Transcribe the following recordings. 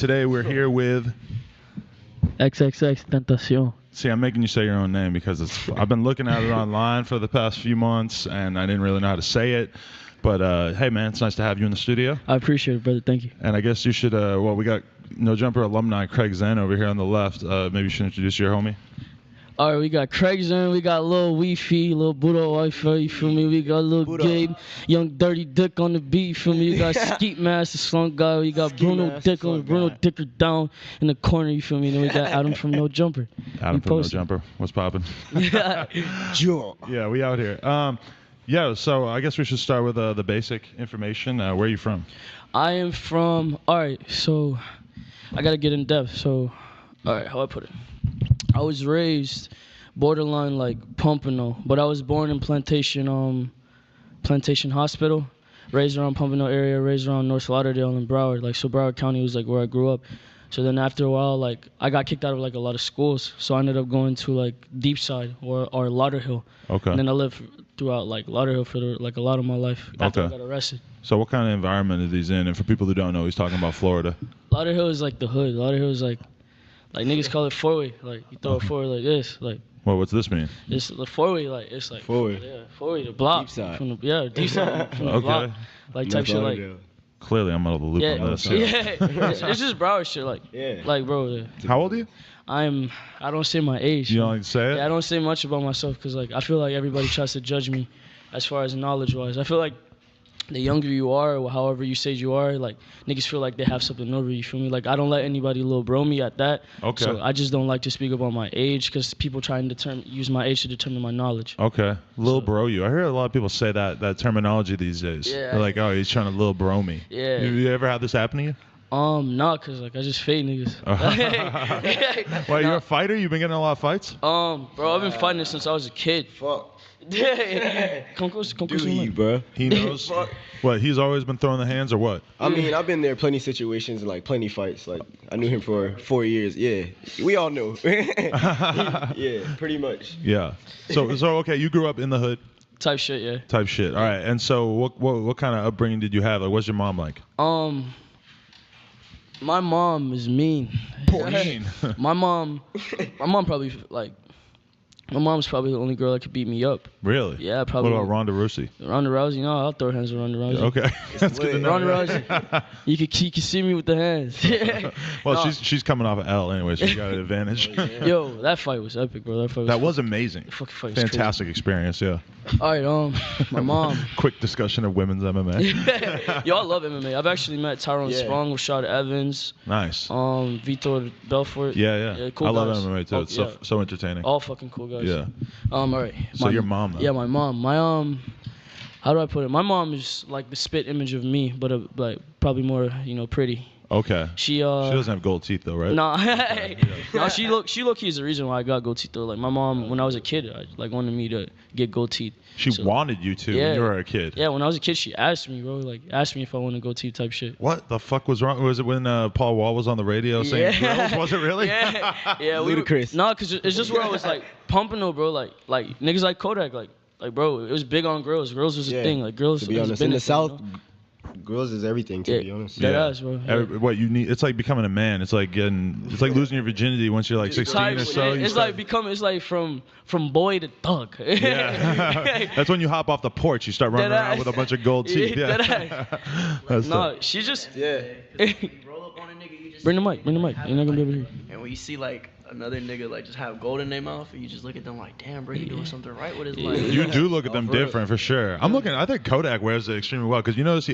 today we're here with Xxxtentacion. See, I'm making you say your own name because I've been looking at it online for the past few months, and I didn't really know how to say it. But, hey, man, it's nice to have you in the studio. I appreciate it, brother. Thank you. And I guess you should, we got No Jumper alumni Craig Zen over here on the left. Maybe you should introduce your homie. All right, we got Craig Zen, we got Lil Weefy, Lil Buddha Wi-Fi, you feel me? We got Lil Gabe, Young Dirty Dick on the beat, you feel me? You got Skeet Master, Slunk Guy, we got Bruno Dick on Bruno Dicker down in the corner, you feel me? Then we got Adam from No Jumper. Adam from No Jumper, what's poppin'? Yeah, we out here. So I guess we should start with the basic information. Where are you from? I am from, all right, so I got to get in depth. So, all right, how I put it? I was raised borderline like Pompano, but I was born in Plantation Hospital, raised around Pompano area, raised around North Lauderdale and Broward. Like, so Broward County was like where I grew up. So then after a while, like I got kicked out of like a lot of schools. So I ended up going to like Deepside or Lauderhill. Okay. And then I lived throughout like Lauderhill for like a lot of my life after I got arrested. So what kind of environment is these in? And for people who don't know, he's talking about Florida. Lauderhill is like the hood. Lauderhill is like niggas call it four-way. Like you throw a four-way like this. Like. Well, what's this mean? It's the four-way, like it's like four-way. Yeah, four-way, the block. Deep side. From the, deep side from the block. Like type shit like. Clearly, I'm out of the loop on this. It's just Broward shit. Like bro. Yeah. How old are you? I don't say my age. You don't like to say it? Yeah, I don't say much about myself because like I feel like everybody tries to judge me as far as knowledge-wise. I feel like the younger you are, or however you say you are, like niggas feel like they have something over you. Feel me? Like I don't let anybody little bro me at that. Okay. So I just don't like to speak about my age because people try and use my age to determine my knowledge. Okay. Lil bro you. I hear a lot of people say that terminology these days. Yeah. They're like, oh, he's trying to lil bro me. Yeah. You ever had this happen to you? Nah, cause like I just fade niggas. Well, you're a fighter? You've been getting in a lot of fights? Bro, I've been fighting since I was a kid. Fuck. Come close, bro. He knows. What? He's always been throwing the hands, or what? I mean, I've been there plenty situations and like plenty fights. Like I knew him for 4 years. Yeah, we all know. Yeah, pretty much. Yeah. So okay, you grew up in the hood. Type shit, yeah. Type shit. All right. And so, what kind of upbringing did you have? Like, what's your mom like? My mom is mean. Mean. My mom probably like. My mom's probably the only girl that could beat me up. Really? Yeah, probably. What about Ronda Rousey? Ronda Rousey? No, I'll throw hands with Ronda Rousey. Okay. That's good to know. Ronda Rousey. You can see me with the hands. Well, she's coming off of L anyway, so she got an advantage. Yo, that fight was epic, bro. That was amazing. Fucking fight was fantastic experience, yeah. All right, my mom. Quick discussion of women's MMA. Yo, I love MMA. I've actually met Tyrone Spong, Rashad Evans. Nice. Vitor Belfort. Yeah. Cool I guys. love MMA too. It's so entertaining. All fucking cool guys. Yeah. All right. So your mom, though. Yeah, my mom. How do I put it? My mom is like the spit image of me, but like probably more, pretty. Okay. She doesn't have gold teeth though, right? Nah. No, she look is the reason why I got gold teeth though. Like my mom, when I was a kid, wanted me to get gold teeth. She wanted you to when you were a kid. Yeah, when I was a kid, she asked me, bro. Like asked me if I wanted gold teeth type shit. What the fuck was wrong? Was it when Paul Wall was on the radio saying girls? Was it really? Yeah. Ludicrous. Nah, cause it's just where I was like pumping though, bro. Like niggas like Kodak, like bro, it was big on girls. Girls was a thing. Like girls. To be honest, in the South. Girls is everything, to be honest. Yeah. Ass, bro. What you need? It's like becoming a man. It's like losing your virginity once you're like 16 or so. It's like from boy to thug. Yeah. That's when you hop off the porch. You start running around with a bunch of gold teeth. Yeah. No, she just roll up on a nigga, you just bring the mic. You're not gonna be able to hear. And when you see like another nigga like just have gold in their mouth, and you just look at them like, damn, bro, he doing something right with his life. You do look at them different for sure. I think Kodak wears it extremely well because you notice he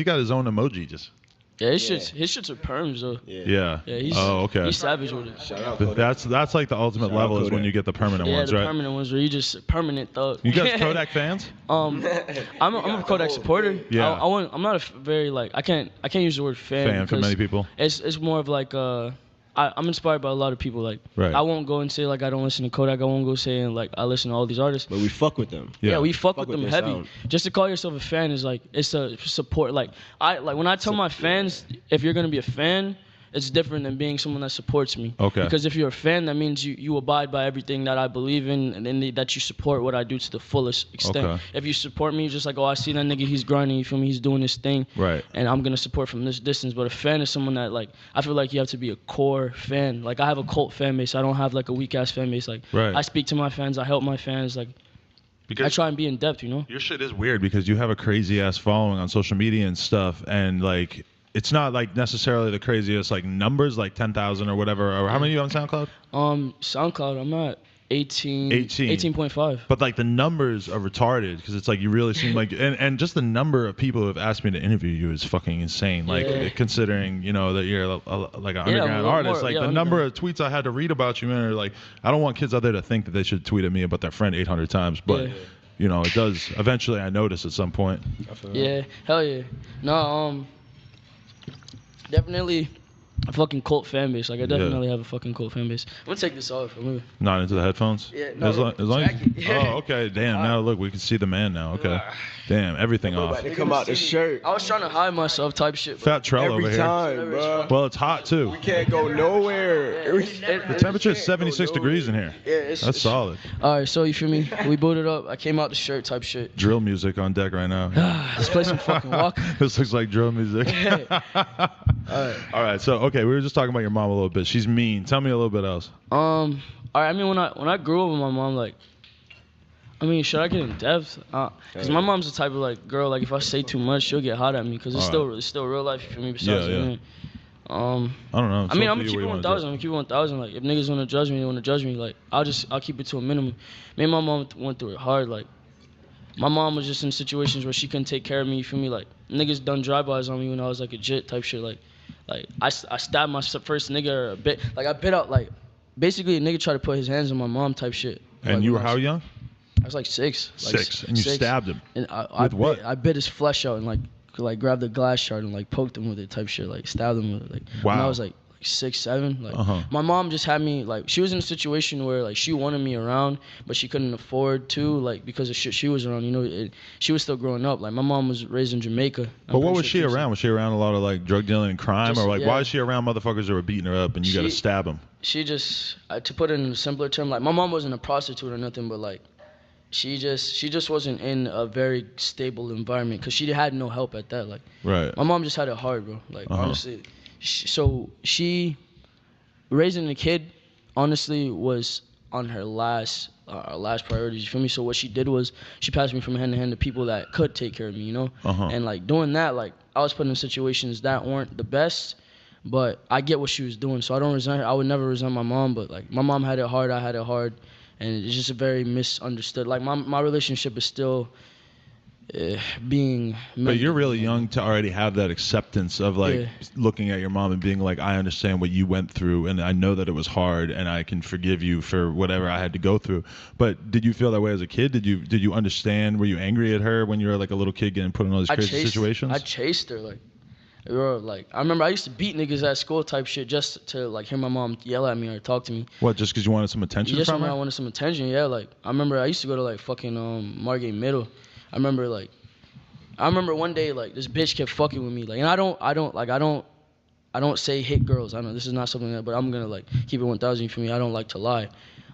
got his own emoji just. Yeah, his shits are perms though. Yeah. He's savage with it. Shout out Kodak. That's like the ultimate level is when you get the permanent ones, right? Yeah, the permanent ones where you just permanent thug. You guys Kodak fans? I'm a Kodak supporter. Yeah. I'm not a very like I can't use the word fan for many people. It's more of like I'm inspired by a lot of people. Like, right. I won't go and say like I don't listen to Kodak. I won't go saying like I listen to all these artists. But we fuck with them. Yeah, we fuck with them heavy. Sound. Just to call yourself a fan is like it's a support. Like when I tell my fans, if you're gonna be a fan, it's different than being someone that supports me. Okay. Because if you're a fan, that means you abide by everything that I believe in, and then that you support what I do to the fullest extent. Okay. If you support me, just like, oh, I see that nigga, he's grinding, you feel me, he's doing his thing. Right. And I'm gonna support from this distance. But a fan is someone that, like, I feel like you have to be a core fan. Like, I have a cult fan base. I don't have like a weak ass fan base. Like, right. I speak to my fans. I help my fans. Like, because I try and be in depth, you know. Your shit is weird because you have a crazy ass following on social media and stuff, and like it's not like necessarily the craziest like numbers, like 10,000 or whatever. Or how many are you on SoundCloud? SoundCloud, I'm at 18.5. But like the numbers are retarded because it's like you really seem like, and just the number of people who have asked me to interview you is fucking insane. Like considering, you know, that you're like an underground artist, like the number of tweets I had to read about you, man, are like, I don't want kids out there to think that they should tweet at me about their friend 800 times, but you know, it does. Eventually I notice at some point. Yeah, hell yeah. No, definitely a fucking cult fan base. Like, I definitely have a fucking cult fan base. I'm gonna take this off. Not into the headphones? Yeah, no. As long oh, okay. Damn. Now look, we can see the man now. Okay. Damn. Everything off. They come out the shirt. I was trying to hide myself, type shit. Fat Trell over here. Every time, bro. Well, it's hot too. We can't go nowhere. The temperature is 76 degrees in here. Yeah, that's solid. All right, so you feel me? We booted up. I came out the shirt, type shit. Drill music on deck right now. Let's play some fucking walk. This looks like drill music. All right. So okay, we were just talking about your mom a little bit. She's mean. Tell me a little bit else. All right. I mean, when I grew up with my mom, like, I mean, should I get in depth? Cause my mom's the type of like girl, like if I say too much, she'll get hot at me. Cause it's still real life for me. Besides, I don't know. I mean, I'm gonna keep it 1,000. I'm gonna keep it 1,000. Like, if niggas wanna judge me, they wanna judge me. Like, I'll keep it to a minimum. Me and my mom went through it hard. Like, my mom was just in situations where she couldn't take care of me. You feel me? Like, niggas done drive-bys on me when I was like a jit type shit. Like I stabbed my first nigga a bit. Like, I bit out, like, basically a nigga tried to put his hands on my mom type shit. And like, you were how young? I was like 6. And you stabbed him. And with what? I bit his flesh out and like grabbed the glass shard and like poked him with it type shit. Like, stabbed him with it. Like, wow. When I was like 6, 7. Like, my mom just had me, like, she was in a situation where like she wanted me around, but she couldn't afford to, like, because of shit she was around. You know, she was still growing up. Like, my mom was raised in Jamaica. But what was she around? Was she around a lot of like drug dealing and crime, or like why is she around motherfuckers that were beating her up and you got to stab them? She just, to put it in a simpler term, like, my mom wasn't a prostitute or nothing, but like, she just wasn't in a very stable environment because she had no help at that. Like, right. My mom just had it hard, bro. Like, honestly. So she raising a kid, honestly, was on her last priorities. You feel me? So what she did was she passed me from hand to hand to people that could take care of me, you know. And like doing that, like I was put in situations that weren't the best, but I get what she was doing, so I don't resent her. I would never resent my mom, but like my mom had it hard, I had it hard, and it's just a very misunderstood. Like my relationship is still being. But you're really young to already have that acceptance of like looking at your mom and being like, I understand what you went through, and I know that it was hard, and I can forgive you for whatever I had to go through. But did you feel that way as a kid? Did you understand? Were you angry at her when you were like a little kid getting put in all these crazy situations? I chased her, like. Like, I remember I used to beat niggas at school type shit just to like hear my mom yell at me or talk to me. What, just because you wanted some attention from her? I wanted some attention, yeah. Like, I remember I used to go to like fucking Margate Middle. I remember one day like this bitch kept fucking with me. Like, and I don't say hit girls. I know this is not something that, but I'm gonna like keep it 1,000 for me. I don't like to lie.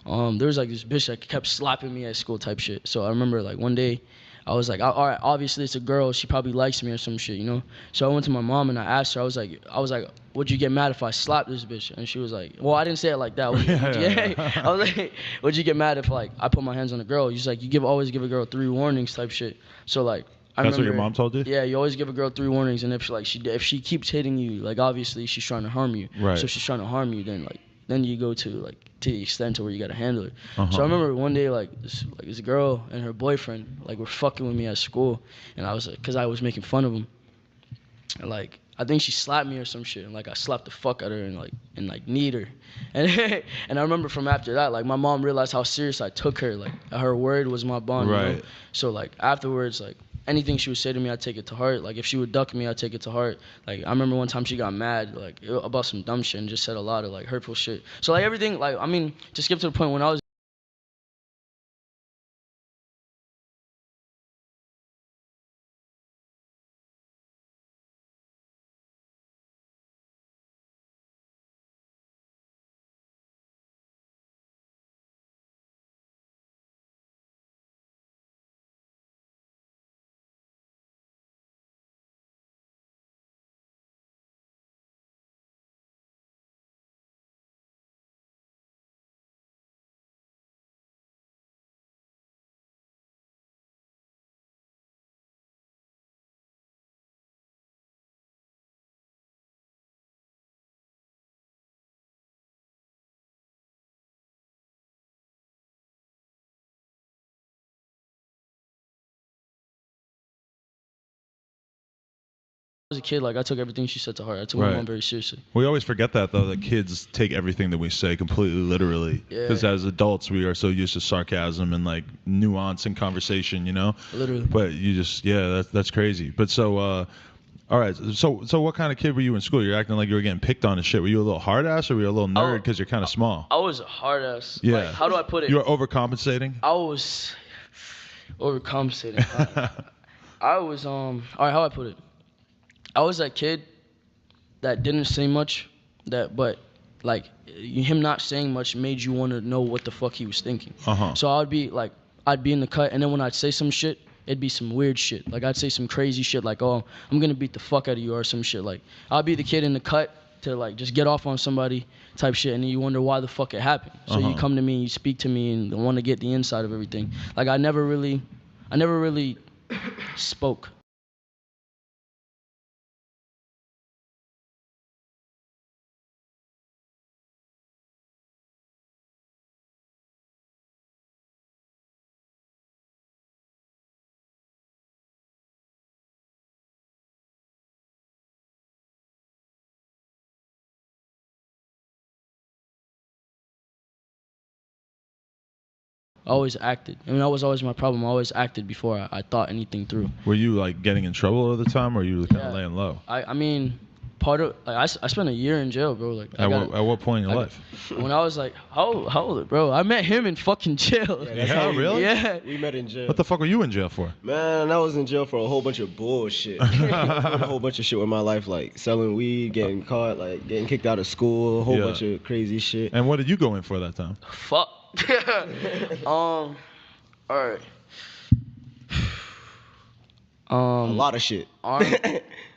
There was like this bitch that kept slapping me at school type shit. So I remember like one day I was like, all right, obviously it's a girl. She probably likes me or some shit, you know? So I went to my mom and I asked her, I was like, would you get mad if I slapped this bitch? And she was like, well, I didn't say it like that. I was like, would you get mad if like I put my hands on a girl? She's like, you always give a girl 3 warnings type shit. So like, That's what your mom told you? Yeah, you always give a girl 3 warnings, and if she keeps hitting you, like obviously she's trying to harm you. Right. So if she's trying to harm you, then you go to the extent to where you gotta handle it. So I remember one day like this girl and her boyfriend like were fucking with me at school, and I was like, cause I was making fun of them, and like I think she slapped me or some shit, and like I slapped the fuck out of her and kneed her, and I remember from after that like my mom realized how serious I took her, like her word was my bond. Right. You know? So like afterwards like. Anything she would say to me, I'd take it to heart. Like, if she would duck me, I'd take it to heart. Like, I remember one time she got mad, like, about some dumb shit and just said a lot of, like, hurtful shit. So, like, everything, like, I mean, to skip to the point when I was was a kid, like I took everything she said to heart. I took my mom very seriously. We always forget that though, that kids take everything that we say completely literally. Because as adults, we are so used to sarcasm and like nuance in conversation, you know. Literally. But you just, that's crazy. But so, all right. So what kind of kid were you in school? You're acting like you were getting picked on and shit. Were you a little hard ass or were you a little nerd because you're kind of small? I was a hard ass. Yeah. Like, how do I put it? You were overcompensating. I was overcompensating. I was all right. How do I put it? I was that kid that didn't say much, but like him not saying much made you want to know what the fuck he was thinking. So I'd be in the cut, and then when I'd say some shit, it'd be some weird shit. Like I'd say some crazy shit, like, oh, I'm gonna beat the fuck out of you or some shit. Like I'd be the kid in the cut to like just get off on somebody type shit, and then you wonder why the fuck it happened. So you come to me and you speak to me and want to get the inside of everything. Like I never really spoke. I always acted. I mean, that was always my problem. I always acted before I thought anything through. Were you like getting in trouble all the time, or were you kind of laying low? I mean, part of like I spent a year in jail, bro. Like at what point in your life? When I was like, how old, bro? I met him in fucking jail. Yeah, really? Yeah. We met in jail. What the fuck were you in jail for? Man, I was in jail for a whole bunch of bullshit. A whole bunch of shit with my life, like selling weed, getting caught, like getting kicked out of school, a whole bunch of crazy shit. And what did you go in for that time? Fuck. All right. A lot of shit.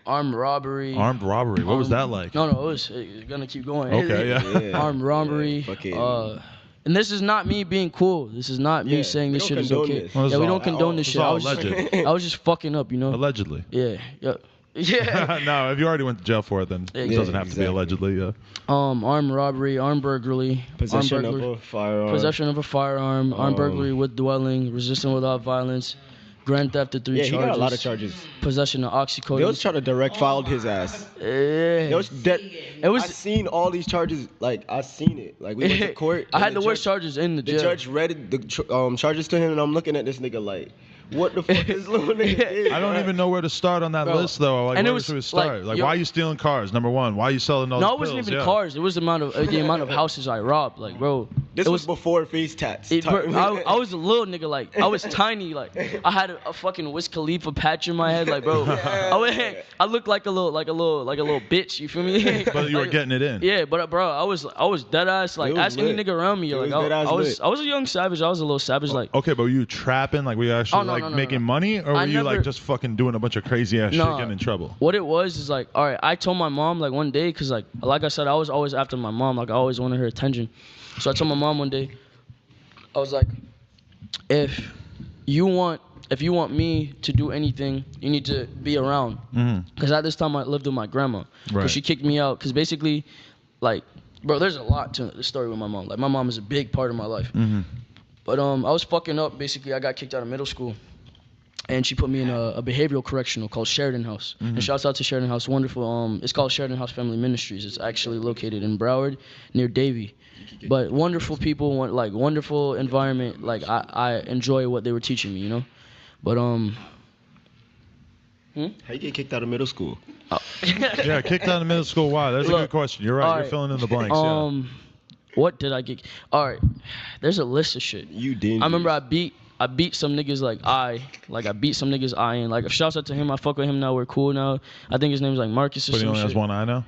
Armed robbery. Armed robbery. What was that like? No, it's gonna keep going. Okay, yeah. Armed robbery. And this is not me being cool. This is not me saying this shit is okay. Well, we don't condone this shit. I was just fucking up, you know. Allegedly. Yeah. Yeah. No, if you already went to jail for it, then it doesn't have to be allegedly. Yeah. Armed robbery, armed burglary, possession of a firearm, armed burglary with dwelling, resisting without violence, grand theft of 3 charges. Yeah, he got a lot of charges. Possession of oxycodone. They was trying to direct filed his ass. Yeah. I seen all these charges. Like I seen it. Like we went to court. I had the worst charges in the jail. The judge read the charges to him, and I'm looking at this nigga like, what the fuck is little nigga? I don't even know where to start on that list though. Like, where should we start? Like, why are you stealing cars? Number one, why are you selling those? No, it wasn't even cars. It was the amount of houses I robbed. Like, bro. This was before face tats. I was a little nigga, like I was tiny, like I had a fucking Wiz Khalifa patch in my head, like bro. I looked like a little bitch. You feel me? But you were getting it in. Yeah, but bro, I was dead ass. Like ask any nigga around me. Like I was a young savage. I was a little savage. Like okay, but were you trapping? Like were you actually making money, or were you like just fucking doing a bunch of crazy ass shit, getting in trouble? What it was is like, all right, I told my mom like one day, cause like I said, I was always after my mom. Like I always wanted her attention. So I told my mom one day, I was like, if you want me to do anything, you need to be around. Because at this time I lived with my grandma. Because she kicked me out. Because basically, like, bro, there's a lot to the story with my mom. Like my mom is a big part of my life. But I was fucking up. Basically, I got kicked out of middle school. And she put me in a behavioral correctional called Sheridan House. And shouts out to Sheridan House, wonderful. It's called Sheridan House Family Ministries. It's actually located in Broward, near Davie. But wonderful people, like wonderful environment. Like I enjoy what they were teaching me, you know. But How you get kicked out of middle school? Yeah, kicked out of middle school. Why? That's a good question. You're right. You're filling in the blanks. What did I get? All right, there's a list of shit. You did. I remember I beat some niggas I beat some niggas and like shouts out to him. I fuck with him now. We're cool now. I think his name's like Marcus or something. But he only has one eye now?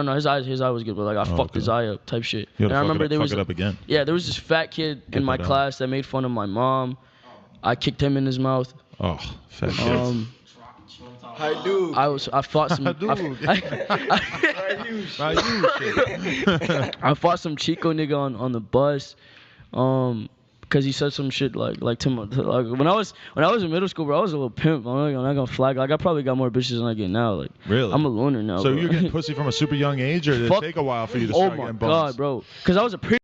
No. His eye was good, but like I fucked his eye up type shit. And I remember there was it up again. Yeah, there was this fat kid in my class that made fun of my mom. I kicked him in his mouth. Oh, fat kid. I fought some. I fought some Chico nigga on the bus. Because he said some shit like to my, like when I was in middle school, bro, I was a little pimp. I'm not gonna flag. Like I probably got more bitches than I get now. Like really, I'm a loner now. So bro. you're getting pussy from a super young age, or did it take a while for you to start getting bumps? Oh my god, bro. Because I was a pretty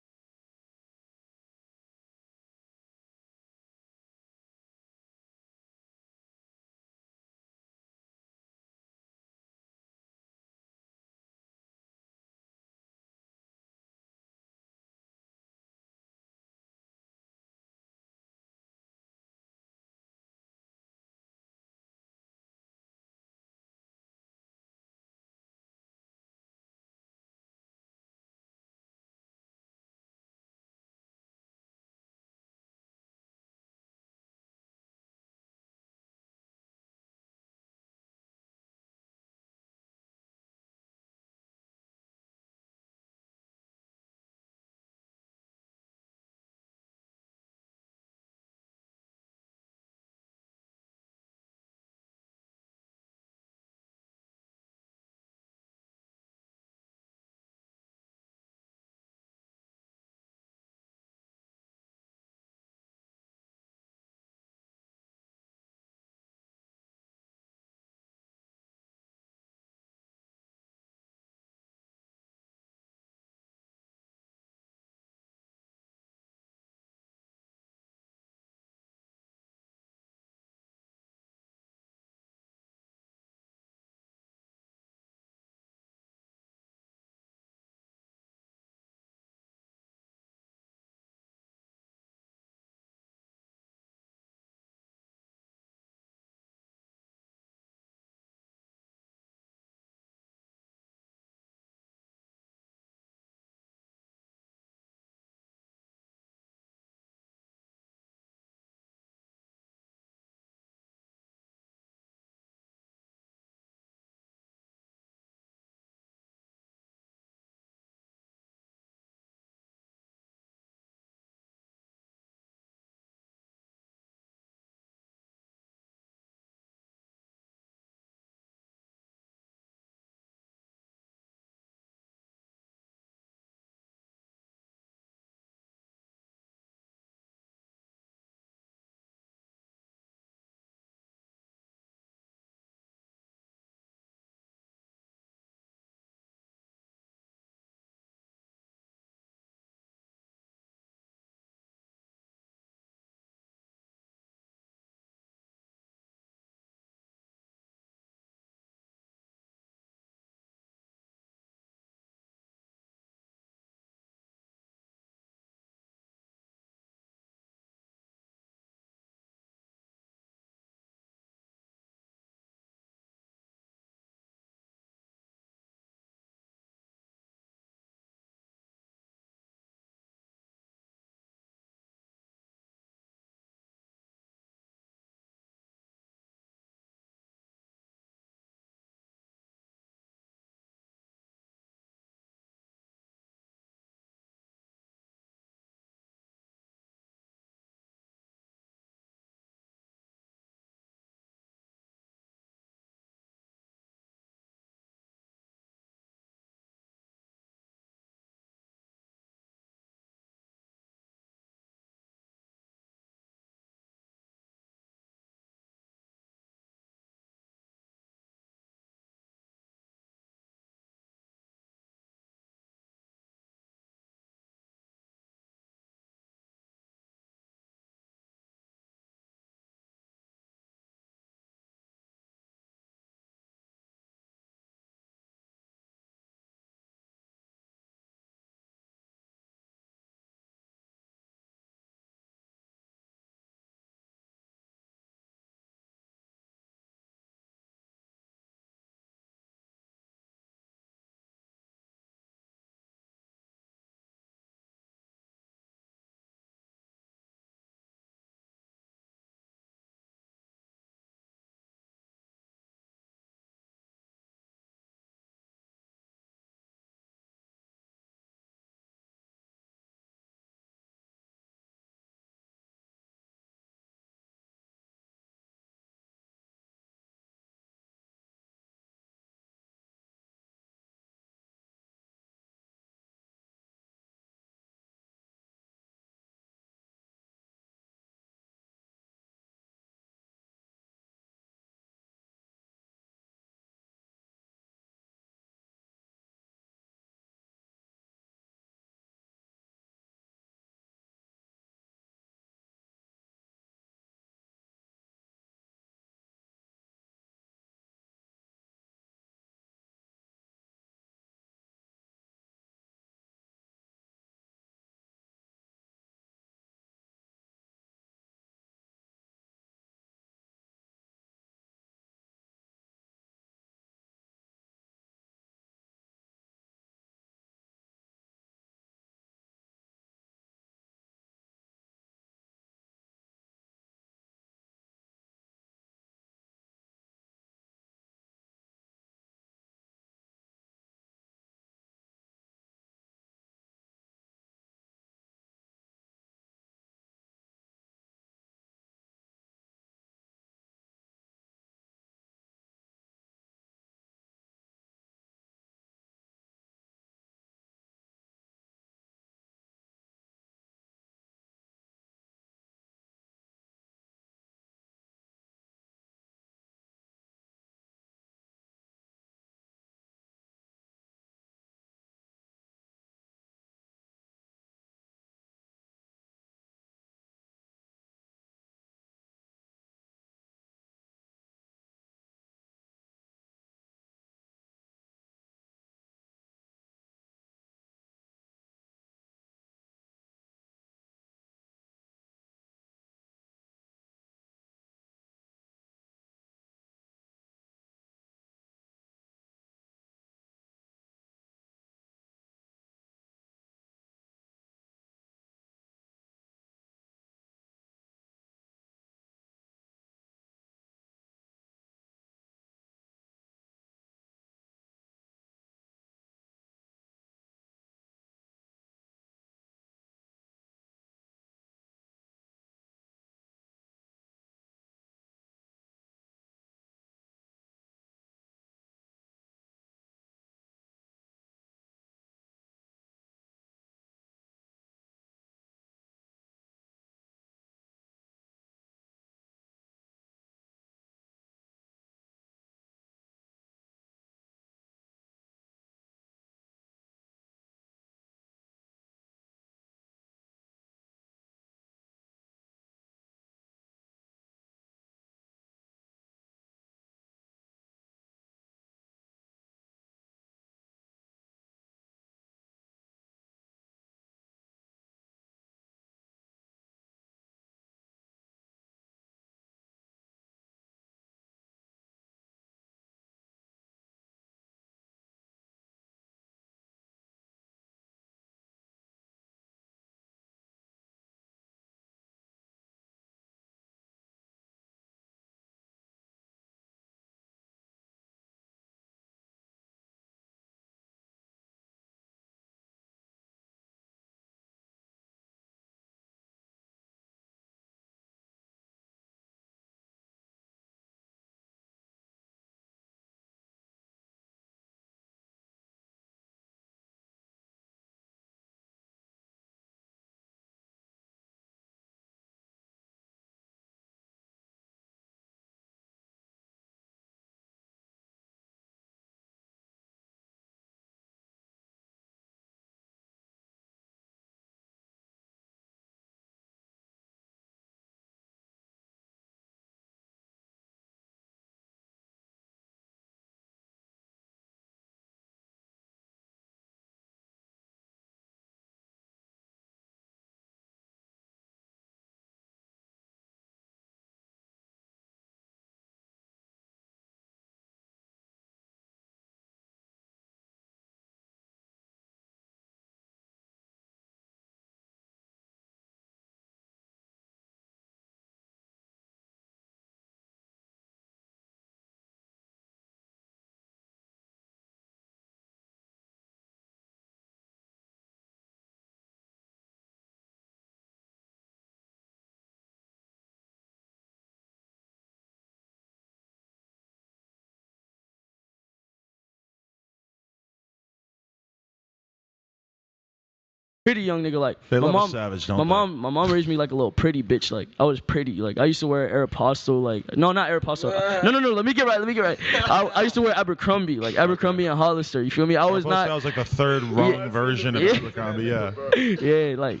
pretty young nigga. Like They my love a mom, savage, don't my they? mom raised me like a little pretty bitch. Like I was pretty. Like I used to wear Aeropostale. Like no, not Aeropostale. No. Let me get right. I used to wear Abercrombie, like Abercrombie and Hollister. You feel me? I was not. That was like the third wrong version of Abercrombie. Yeah. Yeah, like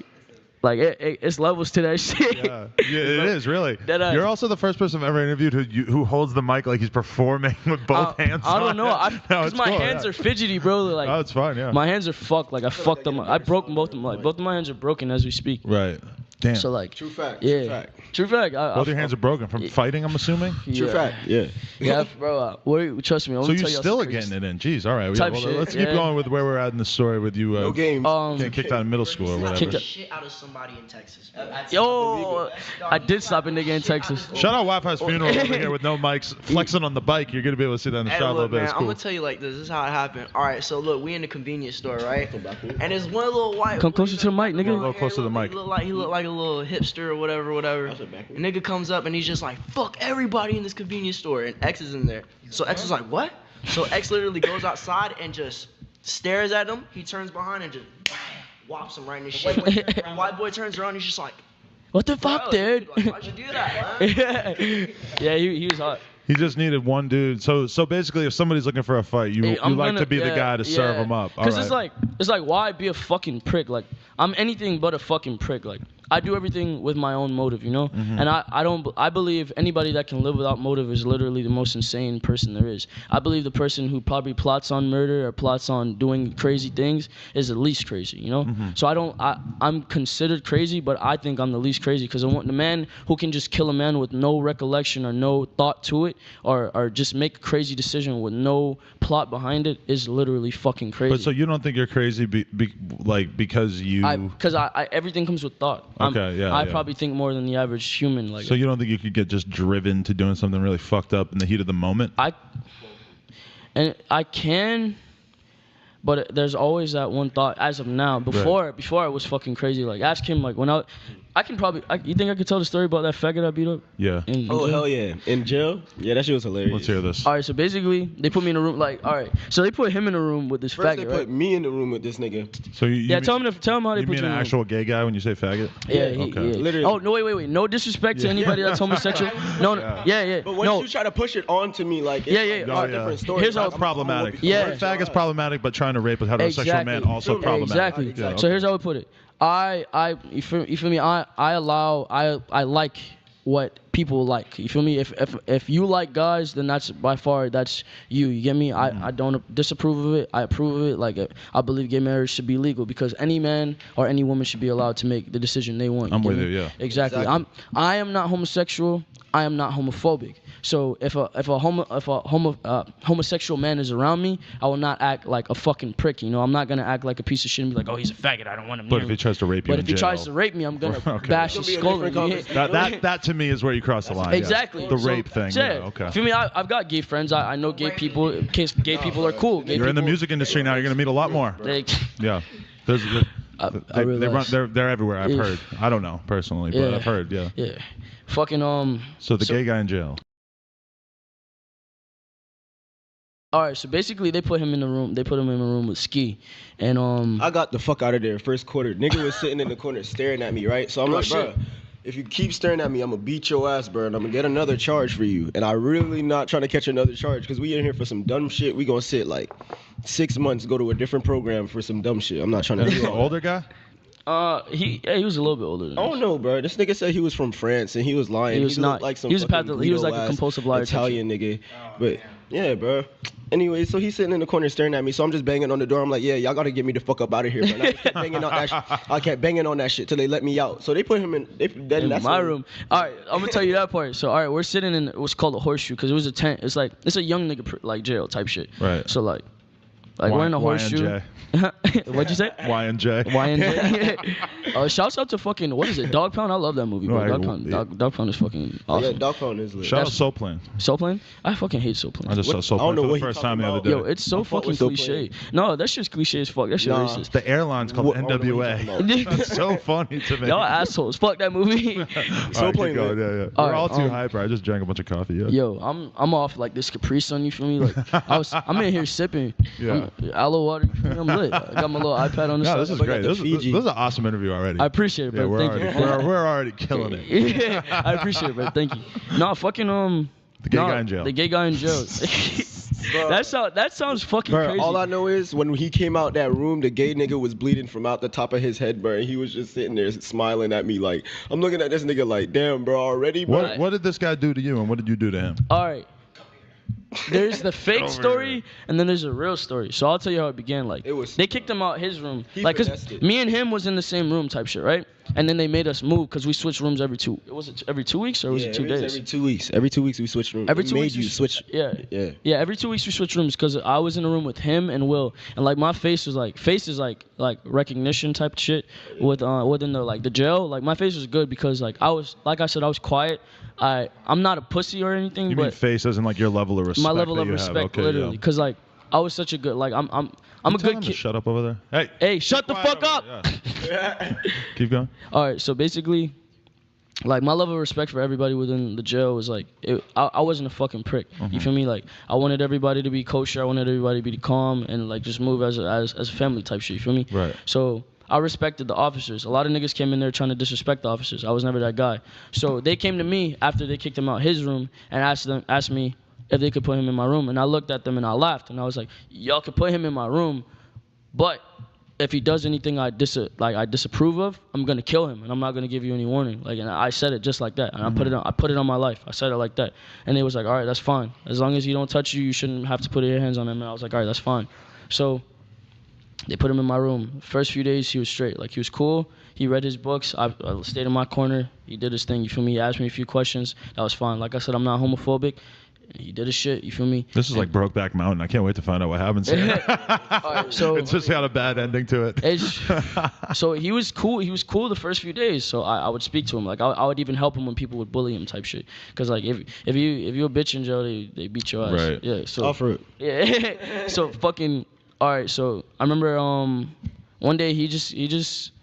it's levels to that shit. Yeah, it is really. You're also the first person I've ever interviewed who holds the mic like he's performing with both hands. I don't know, because my cool, hands are fidgety, bro. Like, oh, it's fine, yeah. My hands are fucked. Like I fucked them. I broke both of them. Like both of my hands are broken as we speak. Right. Damn. So like. True fact. Yeah. True fact. Both your hands are broken from fighting, I'm assuming. True fact. Yeah. Yeah, bro. Trust me. So you're still getting it in. Jeez. All right. Let's keep going with where we're at in the story with you. No games. Getting kicked out of middle school or whatever. Shit out of somebody in Texas. Yo, I did stop a nigga in Texas. Shout out Wi-Fi's funeral over here with no mics, flexing on the bike. You're gonna be able to see that in the shot a little bit. Man, It's cool. I'm gonna tell you like this. This is how it happened. All right, so look, we in the convenience store, right? And there's one little white. Come closer to the mic, nigga. A little closer to the mic. He looked like a little hipster or whatever. A nigga comes up and he's just like, "Fuck everybody in this convenience store," and X is in there. So X was like, "What?" So X literally goes outside and just stares at him. He turns behind and just whops him right in the shit. White boy turns around. He's just like, What the fuck, dude? Like, why'd you do that, man? Yeah, he was hot. He just needed one dude. So basically, if somebody's looking for a fight, you like to be the guy to serve them up. Because it's like why be a fucking prick? Like I'm anything but a fucking prick. Like I do everything with my own motive, you know. Mm-hmm. And I believe anybody that can live without motive is literally the most insane person there is. I believe the person who probably plots on murder or plots on doing crazy things is the least crazy, you know. Mm-hmm. So I'm considered crazy, but I think I'm the least crazy because the man who can just kill a man with no recollection or no thought to it, or just make a crazy decision with no plot behind it is literally fucking crazy. But so you don't think you're crazy because you? Because I everything comes with thought. I probably think more than the average human. Like. So you don't think you could get just driven to doing something really fucked up in the heat of the moment? I can, but there's always that one thought. As of now, before I was fucking crazy. Like ask him. Like when I can probably. You think I could tell the story about that faggot I beat up? Yeah. Oh hell yeah! In jail? Yeah, that shit was hilarious. Let's hear this. All right, so basically they put me in a room. Like, all right, so they put him in a room with this First faggot. they Right? put me in the room with this nigga. So you Tell him how they put you in mean the an room. actual gay guy when you say faggot? Yeah, Okay. Literally. Oh no, wait. No disrespect to anybody that's homosexual. No. Yeah. But once you try to push it onto me, like it's Yeah. a different story. Here's how That's problematic. Yeah. The word faggot's problematic, but trying to rape a heterosexual man also problematic. Exactly. Yeah, So here's how I would put it. You feel me? I like what people like. You feel me? If you like guys, then that's you. You get me? I don't disapprove of it. I approve of it. Like I believe gay marriage should be legal because any man or any woman should be allowed to make the decision they want. I'm with you, yeah. Exactly. I am not homosexual. I am not homophobic. So if a homosexual man is around me, I will not act like a fucking prick. You know, I'm not gonna act like a piece of shit and be like, oh, he's a faggot. I don't want him. But if he tries to rape you, but if he tries to rape me, I'm gonna bash his skull. That to me is where you cross the line. Exactly. Yes. The rape thing. Yeah. Okay. Feel me? I've got gay friends. I know gay people. Gay people are cool. You're in the music industry now. You're gonna meet a lot more. Yeah. They're everywhere. I've heard. I don't know personally, but I've heard. Yeah. Yeah. Fucking So the gay guy in jail. All right, so basically they put him in the room. They put him in a room with Ski, and I got the fuck out of there first quarter. Nigga was sitting in the corner staring at me, right? So I'm like, bro, if you keep staring at me, I'm gonna beat your ass, bro, and I'm gonna get another charge for you. And I really not trying to catch another charge because we in here for some dumb shit. We gonna sit like 6 months, go to a different program for some dumb shit. I'm not trying to. He's an older guy. He was a little bit older than I don't know, bro. This nigga said he was from France and he was lying. He was not. Like some he was like a compulsive liar. Italian nigga. But yeah, bro. Anyway, so he's sitting in the corner staring at me. So I'm just banging on the door. I'm like, yeah, y'all gotta get me the fuck up out of here, bro. And I kept banging on that shit till they let me out. So they put him in my room. All right, I'm gonna tell you that part. So all right, we're sitting in what's called a horseshoe because it was a tent. It's a young nigga like jail type shit. Right. So like we're in a horseshoe. What'd you say? Y&J. Shouts out to fucking, what is it, Dog Pound? I love that movie, bro. Dog Pound is fucking awesome. Yeah, Dog Pound is lit. Shout out Soul Plane. Soul Plane? I fucking hate Soul Plane. I just saw Soul Plane for the first time the other day. Yo, it's so fucking cliche. No, that shit's cliche as fuck. That shit racist. The airline's called NWA. That's so funny to me. Y'all assholes. Fuck that movie. Soul Plane. Yeah. We're all too hyper. I just drank a bunch of coffee. Yeah. Yo, I'm off like this Capri Sun. You feel me? Like I'm in here sipping. Yeah. Aloe water. I'm lit. I got my little iPad on the side. This is great. This is an awesome interview already. I appreciate it, bro. We're already killing it. Yeah, I appreciate it, bro. Thank you. No, fucking the gay guy in jail. The gay guy in jail. Bro, that sounds fucking crazy. All I know is when he came out that room, the gay nigga was bleeding from out the top of his head, bro. And he was just sitting there smiling at me like, I'm looking at this nigga like, damn, bro, already, bro. What did this guy do to you, and what did you do to him? All right. There's the fake story, and then there's a real story. So I'll tell you how it began. Like, they kicked him out his room. Like, cause me and him was in the same room type shit, right? And then they made us move because we switched rooms every 2 weeks or was it 2 days? Every 2 weeks. Every 2 weeks we switched rooms. Every 2 weeks you switch. Yeah. Every 2 weeks we switched rooms because I was in a room with him and Will, and like my face is like recognition type shit within the jail. Like my face was good because like I was quiet. I'm not a pussy or anything. You but mean face as in like your level of respect? My level of respect, literally, because like I was such a good I'm a good kid. Shut up over there. Hey, shut the fuck up. Yeah. Keep going. All right, so basically, like my level of respect for everybody within the jail was like I wasn't a fucking prick. You feel me? Like I wanted everybody to be kosher. I wanted everybody to be calm and like just move as a family type shit. You feel me? Right. So I respected the officers. A lot of niggas came in there trying to disrespect the officers. I was never that guy. So they came to me after they kicked him out his room and asked me if they could put him in my room. And I looked at them and I laughed and I was like, y'all could put him in my room, but if he does anything I disapprove of, I'm gonna kill him and I'm not gonna give you any warning. Like, and I said it just like that, and I put it on my life. I said it like that, and they was like, all right, that's fine. As long as he don't touch you, you shouldn't have to put your hands on him. And I was like, all right, that's fine. So they put him in my room. First few days he was straight. Like he was cool. He read his books. I stayed in my corner. He did his thing. You feel me? He asked me a few questions. That was fine. Like I said, I'm not homophobic. He did his shit. You feel me? This is like Brokeback Mountain. I can't wait to find out what happens here. Right, so it's just got a bad ending to it. So he was cool. He was cool the first few days. So I would speak to him. Like I would even help him when people would bully him type shit. Cause like if you a bitch in jail, they beat your ass. Right. Yeah. So offer it. Yeah. So fucking. All right. So I remember one day he just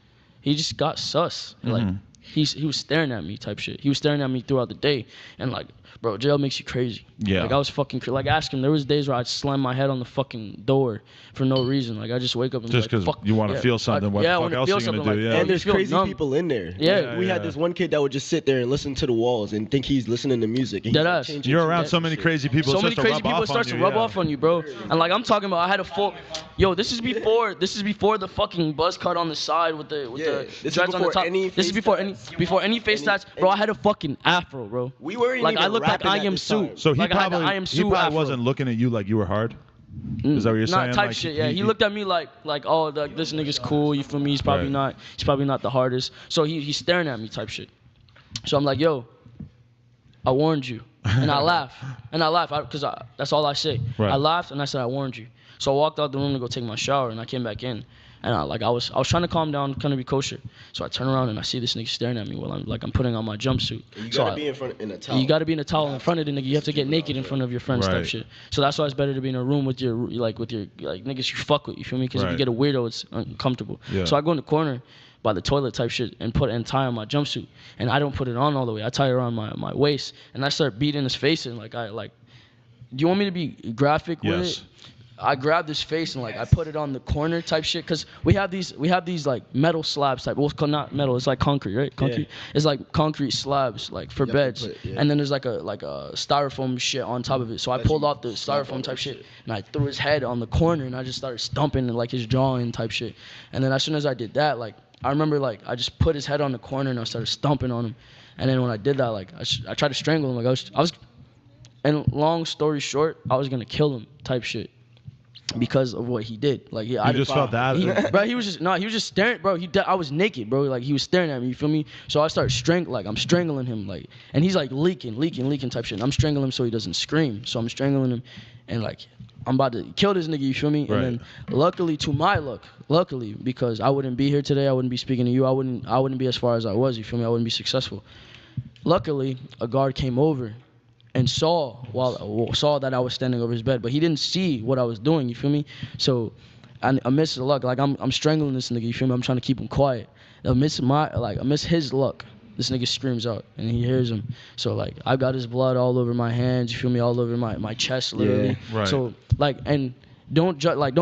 got sus. Like he was staring at me type shit. He was staring at me throughout the day and like. Bro, jail makes you crazy. Yeah. Like I was fucking like ask him. There was days where I'd slam my head on the fucking door for no reason. Like I just wake up and just because you want to feel something. What the fuck else are you gonna do? Like, and there's crazy people in there. Yeah. We had this one kid that would just sit there and listen to the walls and think he's listening to music. And Deadass. You're around so many crazy people. So many crazy people start to rub off on you, bro. And like I'm talking about, I had a full. Yo, this is before the fucking buzz cut on the side with the dreads on the top. This is before any face tats, bro. I had a fucking afro, bro. We weren't like even I looked like I am Sue. So he like probably wasn't looking at you like you were hard. Is that what you're saying? Not type like, shit. Yeah, he looked at me like oh, like this nigga's cool. You feel me? He's probably not the hardest. So he's staring at me type shit. So I'm like, yo, I warned you, and I laugh because that's all I say. Right. I laughed and I said I warned you. So I walked out the room to go take my shower and I came back in. And I was trying to calm down, kind of be kosher. So I turn around and I see this nigga staring at me while I'm putting on my jumpsuit. You gotta be in a towel. You gotta be in a towel in front of the nigga. You have to get naked in front of your friends type shit. So that's why it's better to be in a room with your niggas you fuck with. You feel me? Because if you get a weirdo, it's uncomfortable. Yeah. So I go in the corner by the toilet type shit and tie on my jumpsuit. And I don't put it on all the way. I tie it around my waist and I start beating his face and do you want me to be graphic with it? I grabbed his face and I put it on the corner type shit because we have these like metal slabs type. Well, it's not metal. It's like concrete, right? Concrete. Yeah. It's like concrete slabs like for beds, and then there's like a styrofoam shit on top of it. So I pulled off the styrofoam type shit and I threw his head on the corner and I just started stomping like his jaw in type shit. And then as soon as I did that, I remember I just put his head on the corner and I started stomping on him. And then when I did that, I tried to strangle him. I was. And long story short, I was gonna kill him type shit. Because of what he did, you just felt that, bro. He was just staring, bro. I was naked, bro. He was staring at me. You feel me? So I start I'm strangling him, and he's leaking type shit. And I'm strangling him so he doesn't scream. So I'm strangling him, and I'm about to kill this nigga. You feel me? Right. And then luckily, because I wouldn't be here today, I wouldn't be speaking to you. I wouldn't be as far as I was. You feel me? I wouldn't be successful. Luckily, a guard came over and saw that I was standing over his bed, but he didn't see what I was doing. You feel me? So, amidst the luck, I'm strangling this nigga. You feel me? I'm trying to keep him quiet. Amidst his luck, this nigga screams out and he hears him. So I got his blood all over my hands. You feel me? All over my chest, literally. Yeah, right. So and don't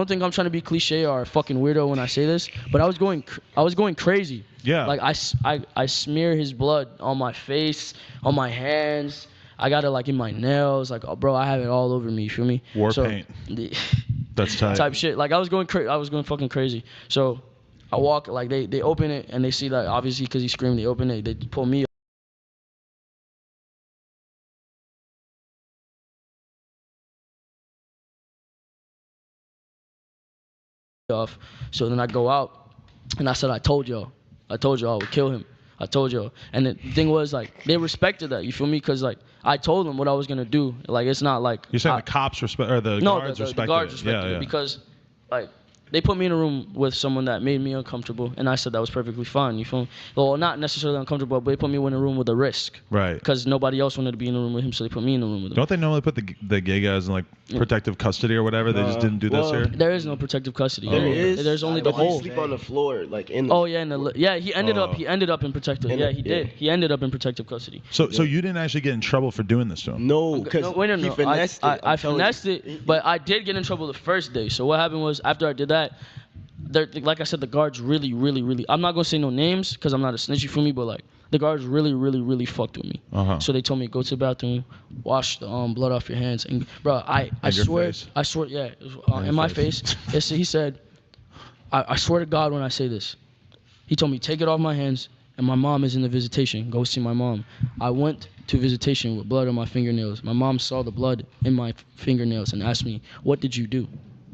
think I'm trying to be cliche or a fucking weirdo when I say this, but I was going crazy. Yeah. Like I smear his blood on my face, on my hands. I got it like in my nails. Like, oh, bro, I have it all over me. You feel me? War paint. That's tight. Type shit. Like I was going fucking crazy. So I walk, like they open it and they see that obviously because he screamed, they open it, they pull me off. So then I go out and I said, I told y'all I would kill him. I told y'all. And the thing was, like, they respected that. You feel me? Because, like, I told them what I was going to do. Like, it's not like... You're saying the cops respect, or the guards respected it? No, the guards respected it because, like, they put me in a room with someone that made me uncomfortable, and I said that was perfectly fine. You feel me? Well, not necessarily uncomfortable, but they put me in a room with a risk. Right. Because nobody else wanted to be in a room with him, so they put me in a room with him. Don't they normally put the gay guys in, like, protective custody or whatever? They just didn't do this here? There is no protective custody. There is. There's only the hole. You sleep on the floor, like in the... Oh, yeah. He ended up in protective. Yeah, he did. He ended up in protective custody. So you didn't actually get in trouble for doing this to him? No, because he finessed it. I finessed it, but I did get in trouble the first day. So what happened was, after I did that, like I said, the guards really, I'm not gonna say no names because I'm not a snitch, you feel me, but like the guards really fucked with me. So they told me, go to the bathroom, wash the blood off your hands, and bro, I swear, yeah, it was, in my face. He said, I swear to God when I say this, he told me, take it off my hands, and my mom is in the visitation, go see my mom. I went to visitation with blood on my fingernails. My mom saw the blood in my fingernails and asked me, what did you do?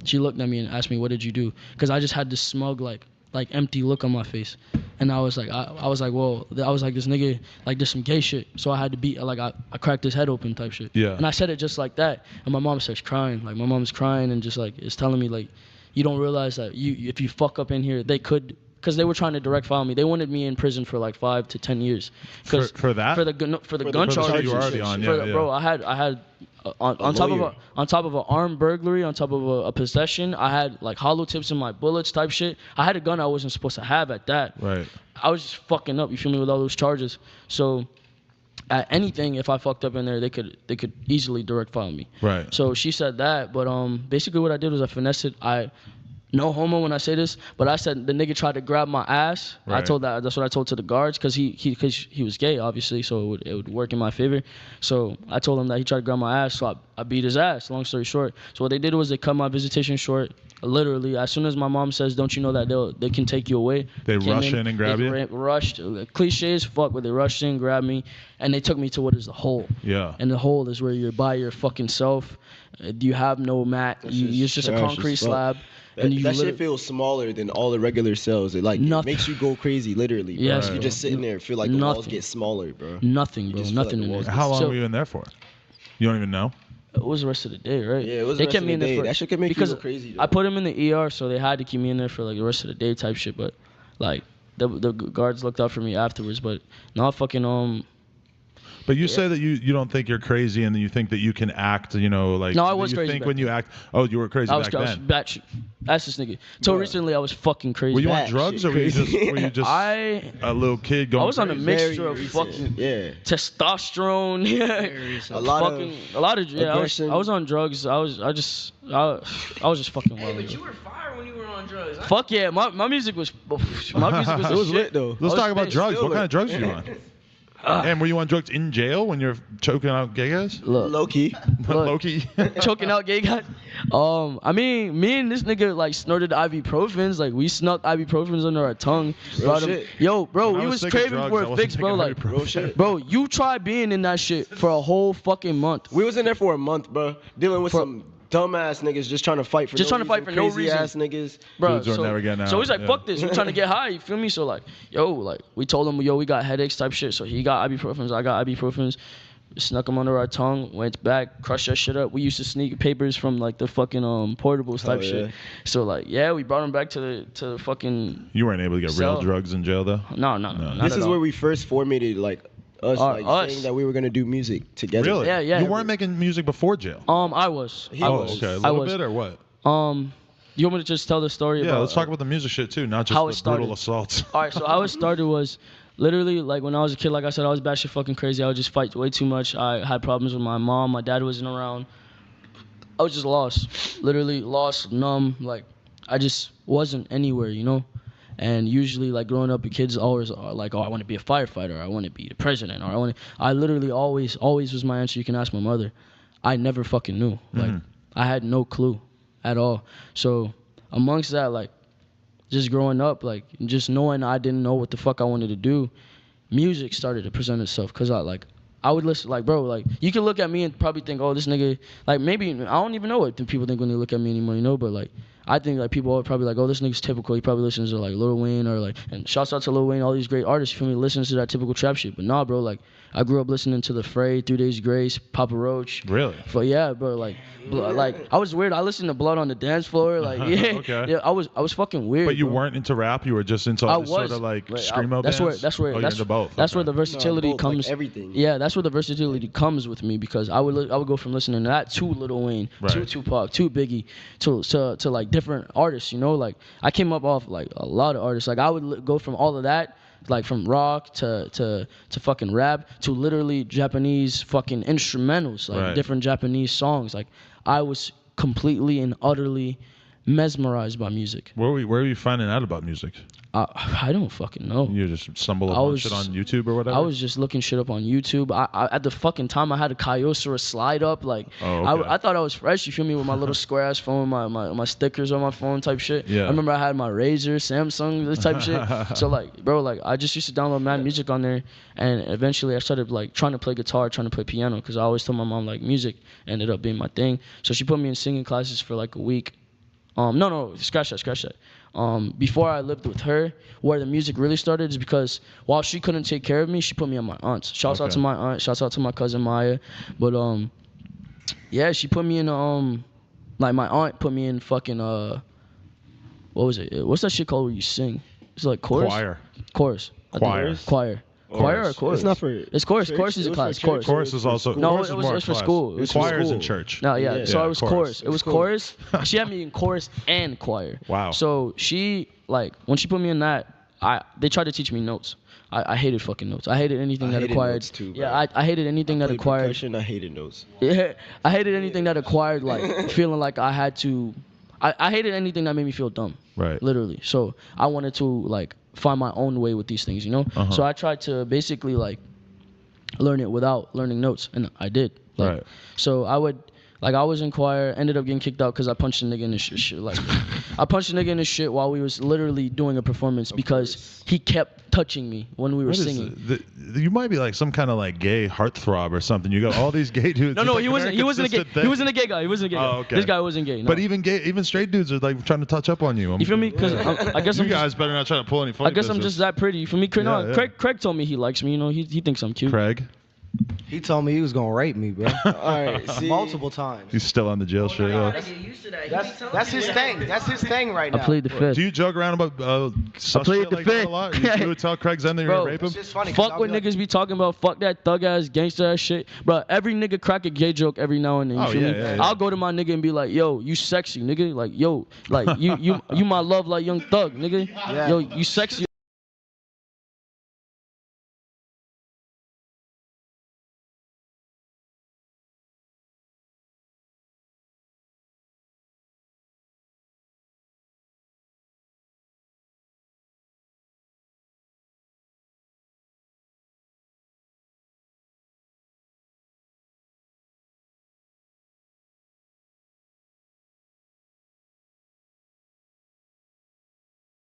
She looked at me and asked me, what did you do? Because I just had this smug, like empty look on my face. And I was like, this nigga, like, there's some gay shit. So I had to beat, like, I cracked his head open type shit. Yeah. And I said it just like that. And my mom starts crying. Like, my mom's crying and just, like, is telling me, like, you don't realize that if you fuck up in here, they could... Because they were trying to direct file me. They wanted me in prison for like 5 to 10 years. For that? For the gun charges. You were already on, yeah. Bro, I had on top of an armed burglary, on top of a possession, I had like hollow tips in my bullets type shit. I had a gun I wasn't supposed to have at that. Right. I was just fucking up, you feel me, with all those charges. So at anything, if I fucked up in there, they could easily direct file me. Right. So she said that, but basically what I did was I finessed it. No homo when I say this, but I said the nigga tried to grab my ass. Right. That's what I told to the guards because he was gay, obviously, so it would work in my favor. So I told him that he tried to grab my ass, so I beat his ass, long story short. So what they did was they cut my visitation short. Literally, as soon as my mom says, don't you know that they can take you away? They rush in and grab you? Rushed. Cliche as fuck, but they rushed in, grabbed me, and they took me to what is the hole. Yeah. And the hole is where you're by your fucking self. You have no mat. It's just a concrete slab. That shit feels smaller than all the regular cells. It makes you go crazy, literally. Bro. Yes, you're just sitting there, feel like the walls get smaller, bro. Nothing, bro. Nothing in there. How long were you in there for? You don't even know? It was the rest of the day, right? Yeah, it was the rest of the day. That shit could make you go crazy. Though. I put him in the ER, so they had to keep me in there for like the rest of the day type shit. But like the guards looked out for me afterwards. But not fucking But you say that you don't think you're crazy and you think that you can act, like... No, I was crazy. You think when you act... Oh, you were crazy back then. I was batshit. That's this nigga. Till recently, I was fucking crazy. Were you on drugs or were you just a little kid going I was on a mixture Very of fucking testosterone. A lot of aggression. I was on drugs. I was just fucking wild. Hey, but you were fire when you were on drugs. Fuck yeah. My music was... It was lit, though. Let's talk about drugs. What kind of drugs were you on? And were you on drugs in jail when you're choking out gay guys? Low key. Choking out gay guys. I mean, me and this nigga like snorted ibuprofens. Like we snuck ibuprofens under our tongue. Yo, bro, we was craving for a fix, bro. Like, bro, you try being in that shit for a whole fucking month. We was in there for a month, bro, dealing with some dumbass niggas just trying to fight for no reason. Ass niggas. Bro, so he's like, fuck this. We're trying to get high. You feel me? So like, we told him, we got headaches type shit. So he got ibuprofens. I got ibuprofens. Snuck them under our tongue. Went back. Crushed that shit up. We used to sneak papers from like the fucking portables type shit. So like, we brought him back to the fucking. You weren't able to get real drugs in jail though. No. This is where we first formatted like. Us saying that we were gonna do music together. Really? Yeah. You weren't making music before jail. I was. Okay. A little bit or what? You want me to just tell the story? Yeah, let's talk about the music shit too, not just the brutal assaults. All right, so how it started was literally like when I was a kid. Like I said, I was batshit fucking crazy. I would just fight way too much. I had problems with my mom. My dad wasn't around. I was just lost, literally lost, numb. Like I just wasn't anywhere, you know. And usually, like growing up, the kids always are like, "Oh, I want to be a firefighter. Or I want to be the president. Or I want." I literally always was my answer. You can ask my mother. I never fucking knew. Like I had no clue at all. So amongst that, like just growing up, like just knowing I didn't know what the fuck I wanted to do, music started to present itself. Cause I would listen, like, bro, like, you can look at me and probably think, oh, this nigga, like, maybe, I don't even know what people think when they look at me anymore, you know, but, like, I think, like, people are probably like, oh, this nigga's typical, he probably listens to, like, Lil Wayne, or, like, and shouts out to Lil Wayne, all these great artists, you feel me, listens to that typical trap shit, but nah, bro, like, I grew up listening to The Fray, 3 Days Grace, Papa Roach. Really? But yeah, bro, like, I was weird, I listened to Blood on the Dance Floor, like, yeah, okay. yeah, I was fucking weird, But you bro. weren't into rap, you were just into all this sort of, like, screamo bands? That's where, into both. That's where the versatility both, comes. like everything. Yeah, that's where the versatility comes with me, because I would go from listening to that to Lil Wayne, to Tupac, to Biggie, to like different artists, you know, like I came up off like a lot of artists. Like I would go from all of that, like from rock to fucking rap to literally Japanese fucking instrumentals, like different Japanese songs. Like I was completely and utterly mesmerized by music. Where were you finding out about music? I don't fucking know. You just stumble upon shit on YouTube or whatever? I was just looking shit up on YouTube. I at the fucking time I had a Kyocera slide up. Like I thought I was fresh. You feel me, with my little square ass phone, my stickers on my phone type shit. Yeah. I remember I had my Razr, Samsung, this type shit. So like, bro, like I just used to download mad music on there, and eventually I started like trying to play guitar, trying to play piano, because I always told my mom like music ended up being my thing. So she put me in singing classes for like a week. No, scratch that. Before I lived with her, where the music really started is because while she couldn't take care of me, she put me on my aunt's. Shouts out to my aunt, shouts out to my cousin Maya. But yeah, she put me in like my aunt put me in fucking what was it? What's that shit called where you sing? It's like chorus. Chorus. Choir or chorus? It's not for. It's chorus. Church. Chorus is a class. Chorus. Chorus is also. No, chorus it is more was for class. school. It was for Choir is school. in church. No, yeah. So Yeah, I was chorus. chorus. It was chorus. She had me in chorus and choir. Wow. So she like when she put me in that, they tried to teach me notes. I hated fucking notes. I hated anything that acquired. Notes too, bro. Yeah, I hated anything that acquired. Percussion, I hated notes. Yeah, I hated anything that acquired like feeling like I had to. I hated anything that made me feel dumb. Right. Literally. So I wanted to like find my own way with these things, you know. So I tried to basically like learn it without learning notes, and I did. Like, so I was in choir, ended up getting kicked out because I punched a nigga in his shit. Like, I punched a nigga in his shit while we was literally doing a performance because he kept touching me when we were singing. You might be like some kind of like gay heartthrob or something. You got all these gay dudes. No, he wasn't. He wasn't a gay. He wasn't a gay guy. He wasn't a gay guy. Oh, okay. This guy wasn't gay. No. But even straight dudes are like trying to touch up on you. You feel me? Because I guess you guys better not try to pull any funny I guess I'm just that pretty. You feel me? Craig told me he likes me. You know, he thinks I'm cute. Craig. He told me he was gonna rape me, bro. All right, see? Multiple times. He's still on the jail shit. That's his thing. That's his thing right now. I plead the fifth. Do you joke around about such plead shit the like that fifth. a lot? You would tell Craig Zen that you're gonna rape him? It's just funny. Fuck what niggas be talking about. Fuck that thug ass gangster ass shit, bro. Every nigga crack a gay joke every now and then. You feel me? Yeah. I'll go to my nigga and be like, yo, you sexy, nigga. Like, yo, like you my love like Young Thug, nigga. Yeah. Yo, you sexy.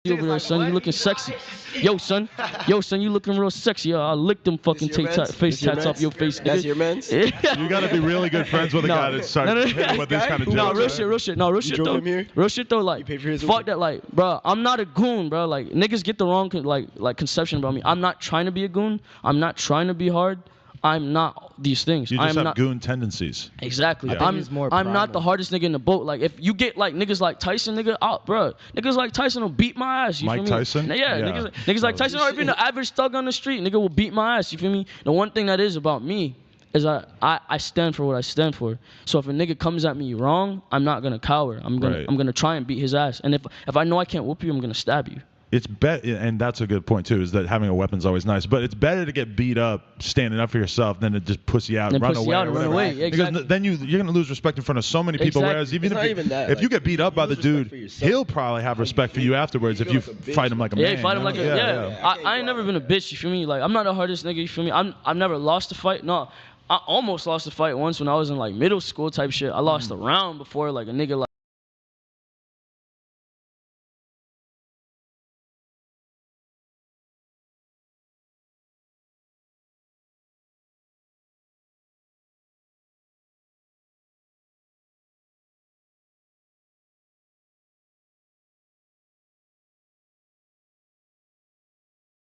Over there, son, you looking sexy. Yo, son, you looking real sexy. Yo, I licked them fucking face tats off your face, nigga. That's your man's? You gotta be really good friends with a guy that starts hitting with this kind of No, jokes. real shit. No, real shit drove though. him here? Real shit though. Like, paid for his fuck Uber? that. Like, bro, I'm not a goon, bro. Like, niggas get the wrong like conception about me. I'm not trying to be a goon. I'm not trying to be hard. I'm not these things. You just I'm have not goon tendencies. exactly. I think he's more I'm not the primal. hardest nigga in the boat. Like, if you get like niggas like Tyson, nigga, out, bro. Niggas like Tyson will beat my ass. You Mike feel me? Tyson? Yeah, Yeah. niggas like Tyson, or even the average thug on the street, nigga will beat my ass. You feel me? The one thing that is about me is I stand for what I stand for. So if a nigga comes at me wrong, I'm not gonna cower. I'm gonna try and beat his ass. And if I know I can't whoop you, I'm gonna stab you. it's and that's a good point too, is that having a weapon's always nice, but it's better to get beat up standing up for yourself than to just pussy out and run away. Yeah, exactly. Because then you're going to lose respect in front of so many people, whereas even if you get beat up by the dude, he'll probably have respect for you afterwards if you fight him like a man. Yeah, fight him like I ain't never been a bitch, you feel me? Like, I'm not the hardest nigga, you feel me? I've never lost a fight. No, I almost lost a fight once when I was in like middle school type shit. I lost a round before, like a nigga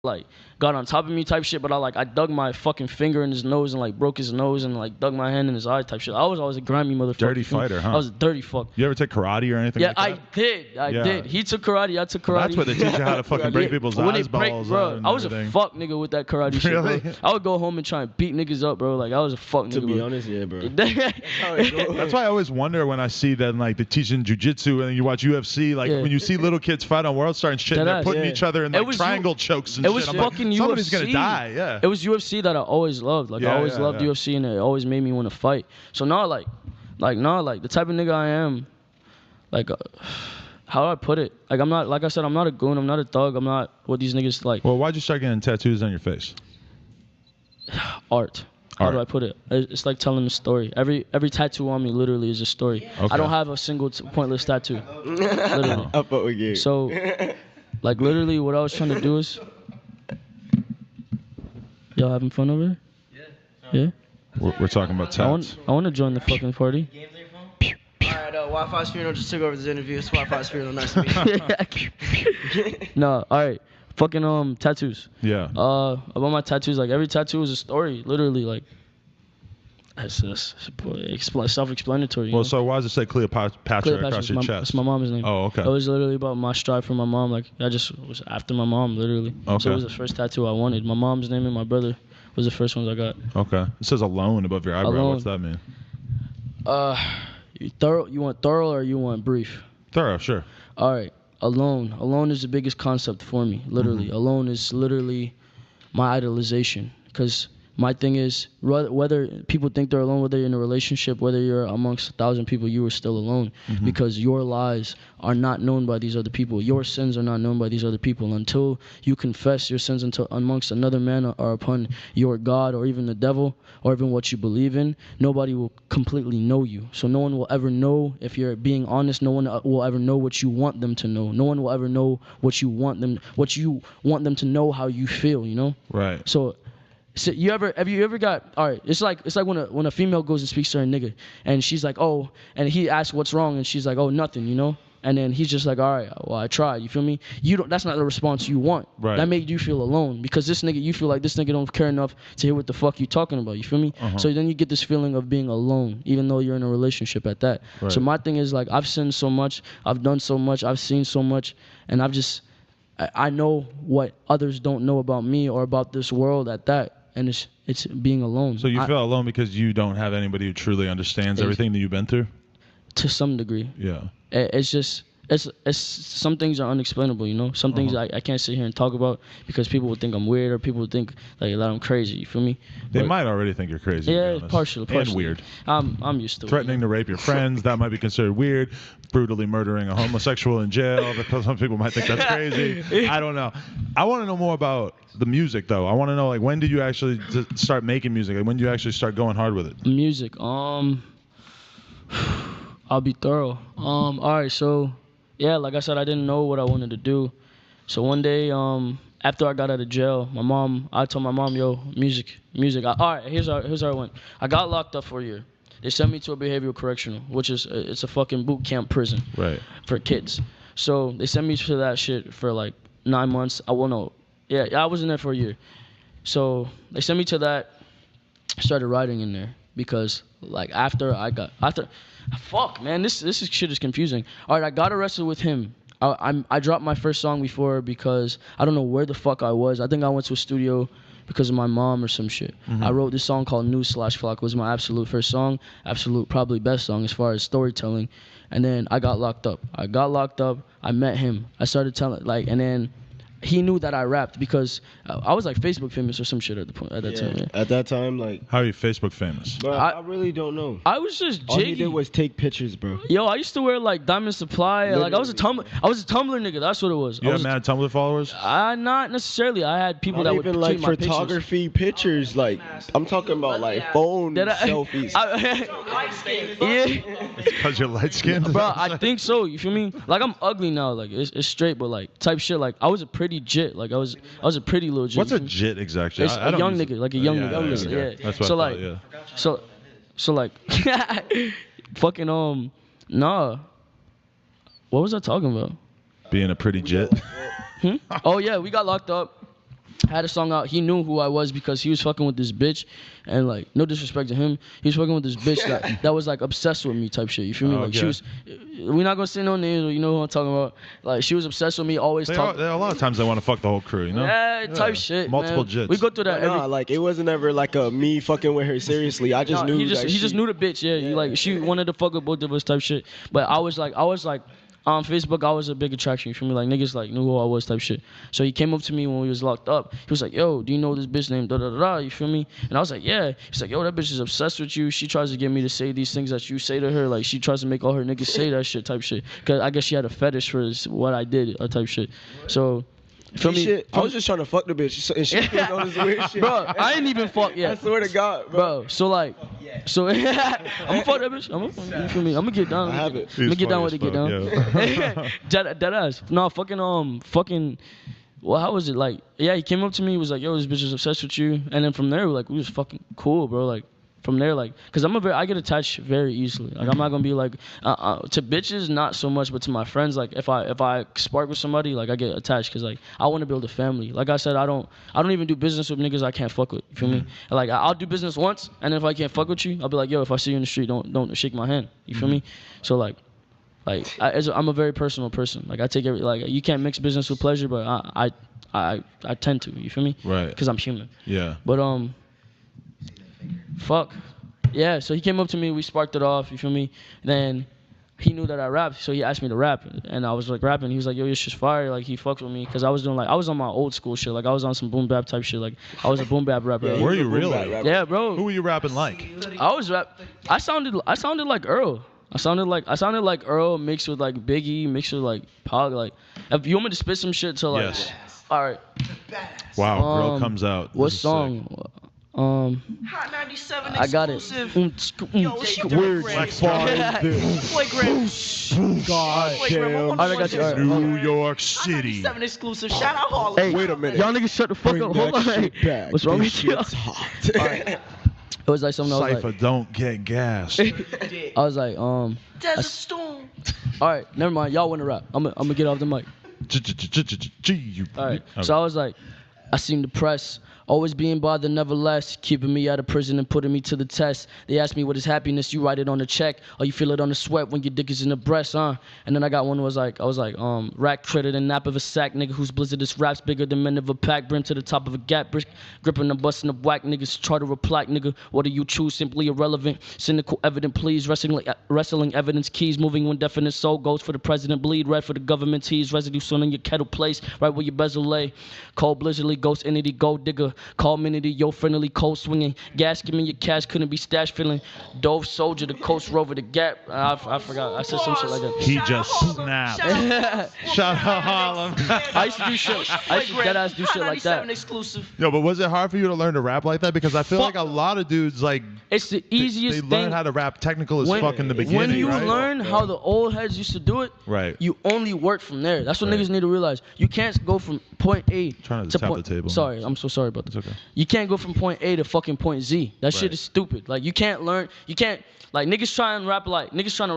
like got on top of me type shit, but I dug my fucking finger in his nose and like broke his nose and like dug my hand in his eye type shit. I was always a grimy motherfucker. Dirty fighter, huh? I was a dirty fuck. You ever take karate or anything like that? I did. He took karate, I took karate. That's where they teach you how to fucking break people's eyeballs. Bro, I was a fuck nigga with that karate shit, bro. I would go home and try and beat niggas up, bro. Like, I was a fuck nigga, To be honest, yeah, bro. That's why I always wonder when I see that, like, they're teaching jujitsu and you watch UFC, like, when you see little kids fight on World Star and shit, and they're putting each other in, like, triangle chokes and shit. It was fucking UFC. Somebody's gonna die, yeah. It was UFC that I always loved. Like, I always loved UFC, and it always made me want to fight. So now, like the type of nigga I am, like, how do I put it? Like, I'm not, like I said, I'm not a goon. I'm not a thug. I'm not what these niggas like. Well, why'd you start getting tattoos on your face? Art. How do I put it? It's like telling a story. Every tattoo on me literally is a story. Okay. I don't have a single pointless tattoo. Literally. So, like, literally what I was trying to do is... Y'all having fun over there? Yeah? We're talking about tats. I want to join the fucking party. Alright, Wi-Fi's funeral just took over this interview. It's Wi-Fi's funeral. Nice to meet you. No, alright. Fucking tattoos. Yeah. About my tattoos, like, every tattoo is a story. Literally, like, it's self-explanatory. Well, so why does it say Cleopatra across your chest? That's my mom's name. Oh, okay. It was literally about my strive for my mom. Like, I just was after my mom, literally. Okay. So it was the first tattoo I wanted. My mom's name and my brother was the first ones I got. Okay. It says alone above your eyebrow. Alone. What's that mean? You want thorough or you want brief? Thorough, sure. All right. Alone. Alone is the biggest concept for me, literally. Mm-hmm. Alone is literally my idolization. Because my thing is, whether people think they're alone, whether you're in a relationship, whether you're amongst 1,000 people, you are still alone. Mm-hmm. Because your lies are not known by these other people. Your sins are not known by these other people. Until you confess your sins amongst another man or upon your God or even the devil or even what you believe in, nobody will completely know you. So no one will ever know if you're being honest. No one will ever know what you want them to know. No one will ever know what you want them to know, how you feel, you know? Right. So have you ever got, all right, it's like when a female goes and speaks to her nigga and she's like, oh, and he asks what's wrong and she's like, oh, nothing, you know? And then he's just like, all right, well, I tried, you feel me? That's not the response you want. Right. That made you feel alone because you feel like this nigga don't care enough to hear what the fuck you talking about, you feel me? Uh-huh. So then you get this feeling of being alone, even though you're in a relationship at that. Right. So my thing is, like, I've sinned so much, I've done so much, I've seen so much, and I know what others don't know about me or about this world at that. And it's being alone. So you feel alone because you don't have anybody who truly understands everything that you've been through? To some degree. Yeah. It's just, it's some things are unexplainable, you know? Some things I can't sit here and talk about because people would think I'm weird or people would think like that I'm crazy, you feel me? They might already think you're crazy. Yeah, partially. And weird. I'm used to Threatening to rape your friends, that might be considered weird. Brutally murdering a homosexual in jail, because some people might think that's crazy. I don't know. I want to know more about the music, though. I want to know, like, when did you actually start making music? Like, when did you actually start going hard with it? Music. I'll be thorough. All right, so, yeah, like I said, I didn't know what I wanted to do. So one day, after I got out of jail, I told my mom, yo, music. All right, here's how it went. I got locked up for a year. They sent me to a behavioral correctional, which is it's a fucking boot camp prison for kids. So they sent me to that shit for like 9 months. I was in there for a year. So they sent me to that. I started writing in there because like fuck man, this shit is confusing. All right, I got arrested with him. I dropped my first song before because I don't know where the fuck I was. I think I went to a studio because of my mom or some shit. Mm-hmm. I wrote this song called News/Flock. It was my absolute first song, absolute probably best song as far as storytelling. And then I got locked up. I met him. I started telling, like, and then he knew that I rapped because I was like Facebook famous or some shit at that time. Yeah. At that time, like. How are you Facebook famous? Bro, I really don't know. I was just All jiggy. he did was take pictures, bro. Yo, I used to wear like Diamond Supply. Literally. Like I was a Tumblr nigga. That's what it was. You had mad Tumblr followers? Not necessarily. I had people that would even like tweet my photography pictures. Like I'm talking about like phone selfies. Yeah. Because you're light skinned? Bro, I think so. You feel me? Like I'm ugly now. Like it's straight, but like type shit. Like I was a pretty jit. Like I was a pretty little jit. What's a jit exactly? It's a young nigga, like a young nigga. Yeah. That's what so I like, thought, so like, fucking nah. What was I talking about? Being a pretty jit. Oh yeah, we got locked up. Had a song out. He knew who I was because he was fucking with this bitch, and like no disrespect to him, he was fucking with this bitch that was like obsessed with me type shit. You feel me? Like she was. We're not gonna say no names, or you know who I'm talking about. Like she was obsessed with me. Always talking. A lot of times they want to fuck the whole crew, you know? Yeah, type shit. Multiple man. jits. We go through that. Like it wasn't ever like a me fucking with her seriously. I just knew. He just knew the bitch. Yeah. Like she wanted to fuck with both of us type shit. But I was like. On Facebook, I was a big attraction. You feel me? Like niggas like knew who I was type shit. So he came up to me when we was locked up. He was like, "Yo, do you know this bitch named da da da da?" You feel me? And I was like, "Yeah." He's like, "Yo, that bitch is obsessed with you. She tries to get me to say these things that you say to her. Like she tries to make all her niggas say that shit type shit. Cause I guess she had a fetish for what I did type shit. So." Feel me? I was just trying to fuck the bitch, and she was on this weird shit. Bro, I ain't even fuck yet. I swear to God, bro. So like, I'm gonna fuck that bitch. You feel me? I'm gonna get down. I have it. I'm gonna get down with it. Get down. Dead ass. No, fucking. Well, how was it? Like, yeah, he came up to me. He was like, "Yo, this bitch is obsessed with you." And then from there, we was fucking cool, bro. Like. From there, like, cause I get attached very easily. Like, I'm not gonna be like, to bitches, not so much, but to my friends, like, if I spark with somebody, like, I get attached, cause like, I want to build a family. Like I said, I don't even do business with niggas I can't fuck with. You feel me? Like, I'll do business once, and if I can't fuck with you, I'll be like, yo, if I see you in the street, don't shake my hand. You feel me? So like, I'm a very personal person. Like, I take you can't mix business with pleasure, but I tend to. You feel me? Right. Cause I'm human. Yeah. But fuck. Yeah, so he came up to me, we sparked it off, you feel me? Then he knew that I rapped, so he asked me to rap. And I was like rapping. He was like, yo, your shit's fire. Like he fucked with me. Cause I was on my old school shit. Like I was on some boom bap type shit. Like I was a boom bap rapper. Were you really? Yeah, bro. Who were you rapping like? I sounded like Earl. I sounded like Earl mixed with like Biggie, mixed with like Pog. Like if you want me to spit some shit to like Yes. All right. Wow, Earl comes out. What song? Sick. Hot 97 I got it. Yo, what's your Weird flagrant? bar is Flagrant. God damn. I got you. All right. New York City. 97 exclusive. Shout out Harlem. Hey, Wait a minute. Y'all niggas shut the fuck Bring up. Hold that on. shit back. What's wrong This with you? shit's hot. It was like something I was Cypher, like. don't get gassed. I was like, Desert Storm. all right, never mind. Y'all want to rap? I'm gonna get off the mic. All right. So I was like, I seen the press. Always being bothered, never less. Keeping me out of prison and putting me to the test. They asked me what is happiness, you write it on the check. Or you feel it on the sweat when your dick is in the breast, huh? And then I got one I was like, rack credit and nap of a sack, nigga whose blizzardous raps bigger than men of a pack. Brim to the top of a gap, gripping and busting the whack. Niggas try to replack, nigga. What do you choose? Simply irrelevant. Cynical, evident, please. Wrestling evidence keys. Moving when definite soul goes for the president. Bleed red for the government tease. Residue soon in your kettle place. Right where your bezel lay. Cold blizzardly, ghost entity, gold digger. Call minity, yo friendly, cold swinging. Gas, give me your cash, couldn't be stashed feeling. Dove soldier, the coast rover, the gap. I forgot. I said some shit like that. He just snapped. Shout out Harlem. I used to do shit. I used to deadass do shit like that. Exclusive. Yo, but was it hard for you to learn to rap like that? Because I feel like a lot of dudes like It's the easiest they thing. learn how to rap technical as fuck in the beginning. When you right? learn how the old heads used to do it, Right. you only work from there. That's what Right. niggas need to realize. You can't go from point A Trying to to tap point. the table. Sorry, I'm so sorry about this. It's okay. You can't go from point A to fucking point Z. That shit Right. is stupid. Like you can't learn. You can't. Like niggas trying to rap like Keith, niggas trying to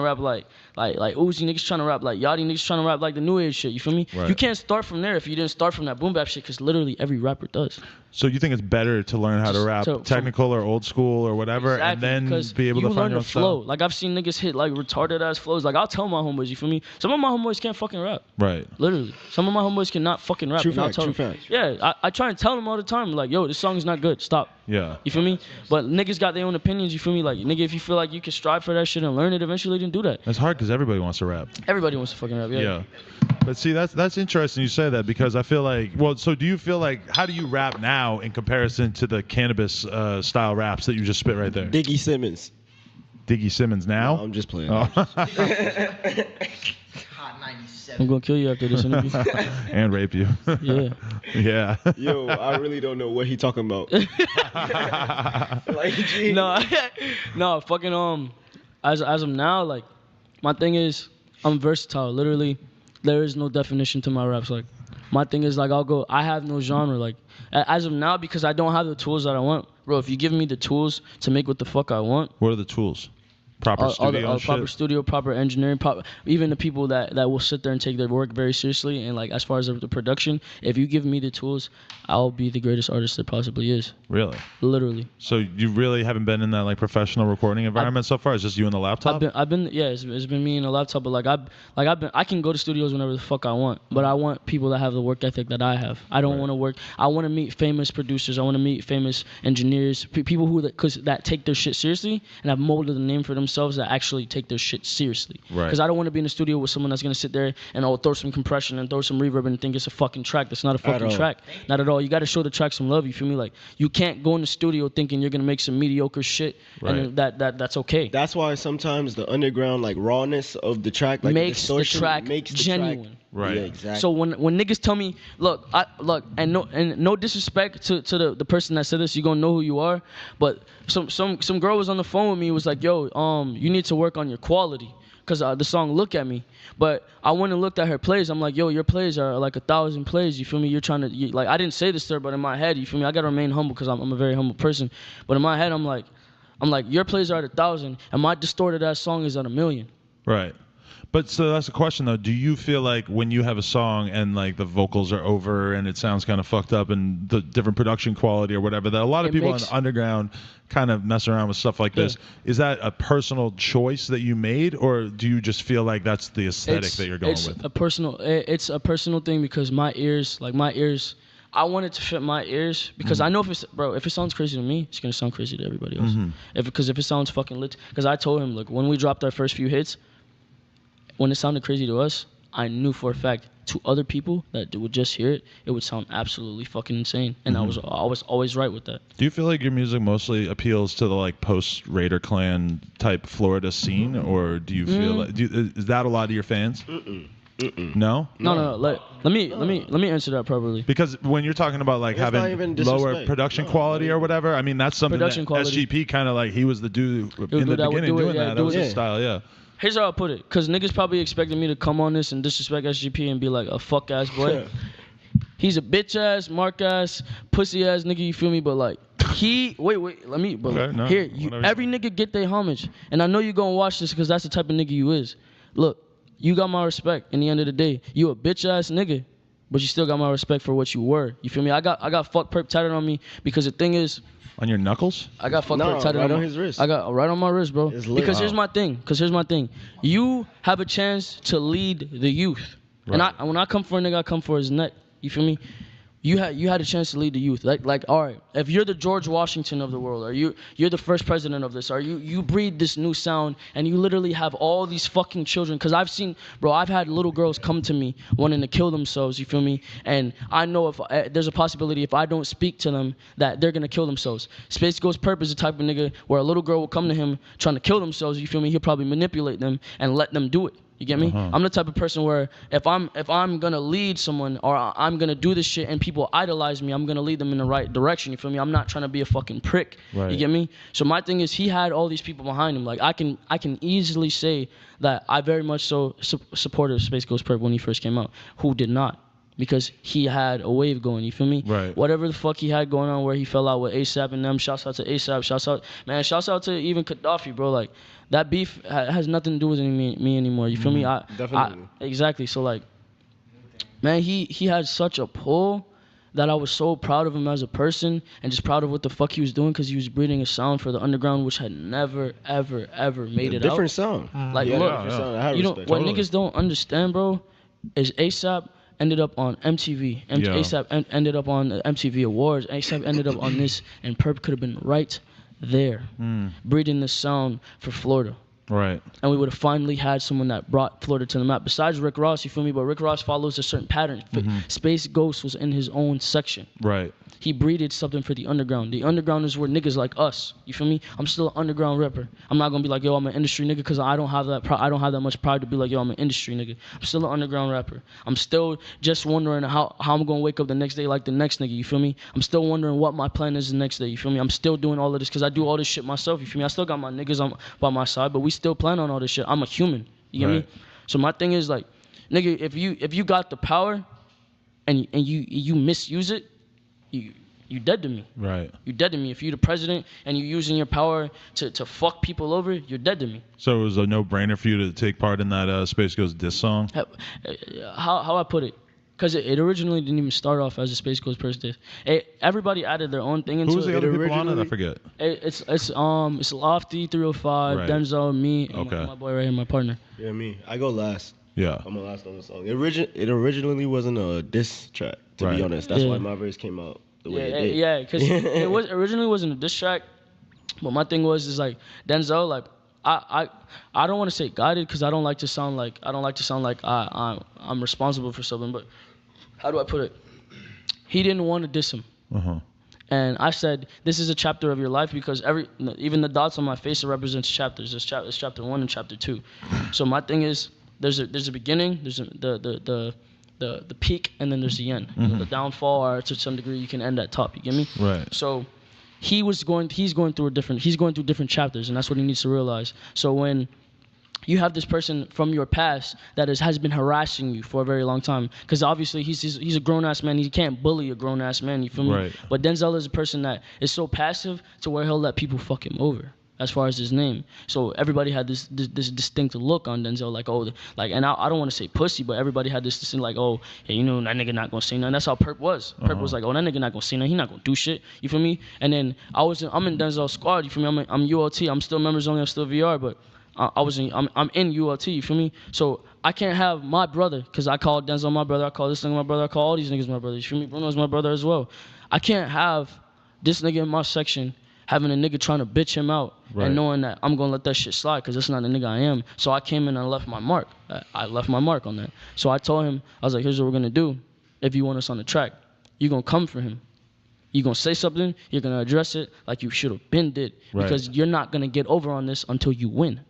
rap like Uzi, niggas trying to rap like Yachty, niggas trying to rap like the new age shit. You feel me? Right. You can't start from there if you didn't start from that boom bap shit, because literally every rapper does. So you think it's better to learn how to rap So, technical classical or old school or whatever, and then be able to find your own flow. style. Like I've seen niggas hit like retarded ass flows. Like I'll tell my homeboys, you feel me? Some of my homeboys can't fucking rap. Right. Literally. Some of my homeboys cannot fucking rap. True fact. Yeah, I try and tell them all the time, like, yo, this song is not good. Stop. Yeah. You feel me? But niggas got their own opinions, you feel me? Like, nigga, if you feel like you can strive for that shit and learn it eventually, then do that. It's hard because everybody wants to rap. Everybody wants to fucking rap, Yeah. But see, that's interesting you say that, because I feel like, well, so do you feel like, how do you rap now in comparison to the cannabis style raps that you just spit right there? Diggy Simmons. Diggy Simmons now? No, I'm just playing. Oh. Hot 97. I'm gonna kill you after this interview. And rape you. Yeah. Yeah. Yo, I really don't know what he talking about. Like, gee. No, fucking as of now, like, my thing is, I'm versatile. Literally, there is no definition to my raps. Like, my thing is, like, I have no genre. Like, as of now, because I don't have the tools that I want. Bro, if you give me the tools to make what the fuck I want. What are the tools? Proper studio and shit? Proper studio, proper engineering, even the people that will sit there and take their work very seriously. And, like, as far as the production, if you give me the tools, I'll be the greatest artist there possibly is. Really? Literally. So you really haven't been in that, like, professional recording environment so far? It's just you and the laptop? I've been it's been me and the laptop, but I can go to studios whenever the fuck I want, but I want people that have the work ethic that I have. I don't want to work. I want to meet famous producers. I want to meet famous engineers, people that take their shit seriously and have molded a name for themselves that actually take their shit seriously. Right. Because I don't want to be in a studio with someone that's gonna sit there and throw some compression and throw some reverb and think it's a fucking track. That's not a fucking track. Not at all. You got to show the track some love. You feel me? Like, you can't go in the studio thinking you're gonna make some mediocre shit, and that's okay. That's why sometimes the underground, like, rawness of the track, like, makes the track genuine. Track, right. Yeah, exactly. So when niggas tell me, look, and no disrespect to the person that said this, you gonna know who you are, but some girl was on the phone with me, was like, yo, you need to work on your quality. Cause the song "Look at Me," but I went and looked at her plays. I'm like, yo, your plays are like 1,000 plays. You feel me? You're trying to like. I didn't say this to her, but in my head, you feel me? I gotta remain humble because I'm a very humble person. But in my head, I'm like, your plays are at 1,000, and my distorted ass song is at 1,000,000. Right. But so that's the question though. Do you feel like when you have a song and like the vocals are over and it sounds kind of fucked up and the different production quality or whatever, that a lot of people in the underground kind of mess around with stuff like this? Is that a personal choice that you made, or do you just feel like that's the aesthetic that you're going with? It's a personal thing because my ears, I want it to fit my ears because I know if it sounds crazy to me, it's gonna sound crazy to everybody else. Because if it sounds fucking lit, because I told him, look, when we dropped our first few hits, when it sounded crazy to us, I knew for a fact to other people that would just hear it, it would sound absolutely fucking insane. And I was always right with that. Do you feel like your music mostly appeals to the like post-Raider Clan type Florida scene, or do you feel like is that a lot of your fans? No. Let me answer that properly. Because when you're talking about like having lower production quality or whatever, I mean that's something that SGP kind of like, he was the dude in the beginning doing that. That was his style, yeah. Here's how I put it, because niggas probably expected me to come on this and disrespect SGP and be like a fuck ass boy. He's a bitch ass, mark ass, pussy ass nigga, you feel me? But like, every nigga get their homage. And I know you gonna watch this because that's the type of nigga you is. Look, you got my respect. In the end of the day, you a bitch ass nigga, but you still got my respect for what you were. You feel me? I got fuck perp tatted on me because the thing is, on your knuckles? I got fuck perp tatted on his wrist. I got right on my wrist, bro. Because here's my thing. You have a chance to lead the youth. Right. And when I come for a nigga, I come for his neck. You feel me? You had a chance to lead the youth. Like, all right, if you're the George Washington of the world, or you're the first president of this, or you breed this new sound, and you literally have all these fucking children. Because I've had little girls come to me wanting to kill themselves. You feel me? And I know if there's a possibility if I don't speak to them that they're gonna kill themselves. Space Ghost Perp is the type of nigga where a little girl will come to him trying to kill themselves. You feel me? He'll probably manipulate them and let them do it. You get me? I'm the type of person where if I'm gonna lead someone or I'm gonna do this shit and people idolize me, I'm gonna lead them in the right direction. You feel me? I'm not trying to be a fucking prick. Right. You get me? So my thing is, he had all these people behind him. Like I can easily say that I very much so supported Space Ghost Perp when he first came out. Who did not? Because he had a wave going, you feel me? Right. Whatever the fuck he had going on where he fell out with ASAP and them, shouts out to ASAP, shouts out to even Gaddafi, bro. Like, that beef has nothing to do with me anymore, you feel me? Definitely. Exactly, so like, man, he had such a pull, that I was so proud of him as a person and just proud of what the fuck he was doing because he was breeding a sound for the underground which had never, ever, ever made it different out. sound. Like, Yeah, look, different sound. I had you know, respect. what niggas don't understand, bro, is ASAP ended up on MTV. ASAP ended up on MTV Awards. ASAP ended up on this, and Perp could have been right there, breeding the sound for Florida. Right. And we would have finally had someone that brought Florida to the map. Besides Rick Ross, you feel me? But Rick Ross follows a certain pattern. Space Ghost was in his own section. Right. He breeded something for the underground. The underground is where niggas like us. You feel me? I'm still an underground rapper. I'm not gonna be like, yo, I'm an industry nigga, because I don't have that. I don't have that much pride to be like, yo, I'm an industry nigga. I'm still an underground rapper. I'm still just wondering how I'm gonna wake up the next day like the next nigga. You feel me? I'm still wondering what my plan is the next day. You feel me? I'm still doing all of this because I do all this shit myself. You feel me? I still got my niggas by my side, but we still plan on all this shit. I'm a human. You get me? So my thing is like, nigga, if you got the power, and you misuse it, you dead to me. Right. You dead to me. If you're the president and you're using your power to fuck people over, you're dead to me. So it was a no-brainer for you to take part in that Space Ghost diss song? How I put it? Because it originally didn't even start off as a Space Ghost first diss. Everybody added their own thing into it. Who was the other people on it? I forget. It's Lofty, 305, Right. Denzel, me, and Okay. my boy right here, my partner. Yeah, me. I go last. Yeah. I'm the last on the song. It originally wasn't a diss track, to Right. be honest. That's Yeah. why my verse came out the way it did. Yeah, because it was originally wasn't a diss track, but my thing is like Denzel, like I don't want to say guided because I don't like to sound like I'm responsible for something, but how do I put it? He didn't want to diss him. And I said, this is a chapter of your life because even the dots on my face, it represents chapters. It's chapter 1 and chapter 2. So my thing is, there's a beginning, there's the peak, and then there's the end. The downfall, or to some degree, you can end at top. You get me? Right. So he's going through different chapters, and that's what he needs to realize. So when you have this person from your past that has been harassing you for a very long time, because obviously he's a grown-ass man. He can't bully a grown-ass man, you feel me? Right. But Denzel is a person that is so passive to where he'll let people fuck him over as far as his name. So everybody had this distinct look on Denzel, and I don't want to say pussy, but everybody had this distinct, like, oh, hey, you know, that nigga not gonna say nothing. That's how Perp was. Perp was like, oh, that nigga not gonna say nothing. He not gonna do shit. You feel me? And then I'm in Denzel's squad. You feel me? I'm ULT. I'm still members only. I'm still VR, but I'm in ULT, you feel me? So I can't have my brother, because I call Denzel my brother, I call this nigga my brother, I call all these niggas my brother, you feel me? Bruno's my brother as well. I can't have this nigga in my section having a nigga trying to bitch him out and knowing that I'm gonna let that shit slide because that's not the nigga I am. So I came in and left my mark. I left my mark on that. So I told him, I was like, here's what we're gonna do. If you want us on the track, you're gonna come for him. You're going to say something, you're going to address it like you should have been did. Because you're not going to get over on this until you win.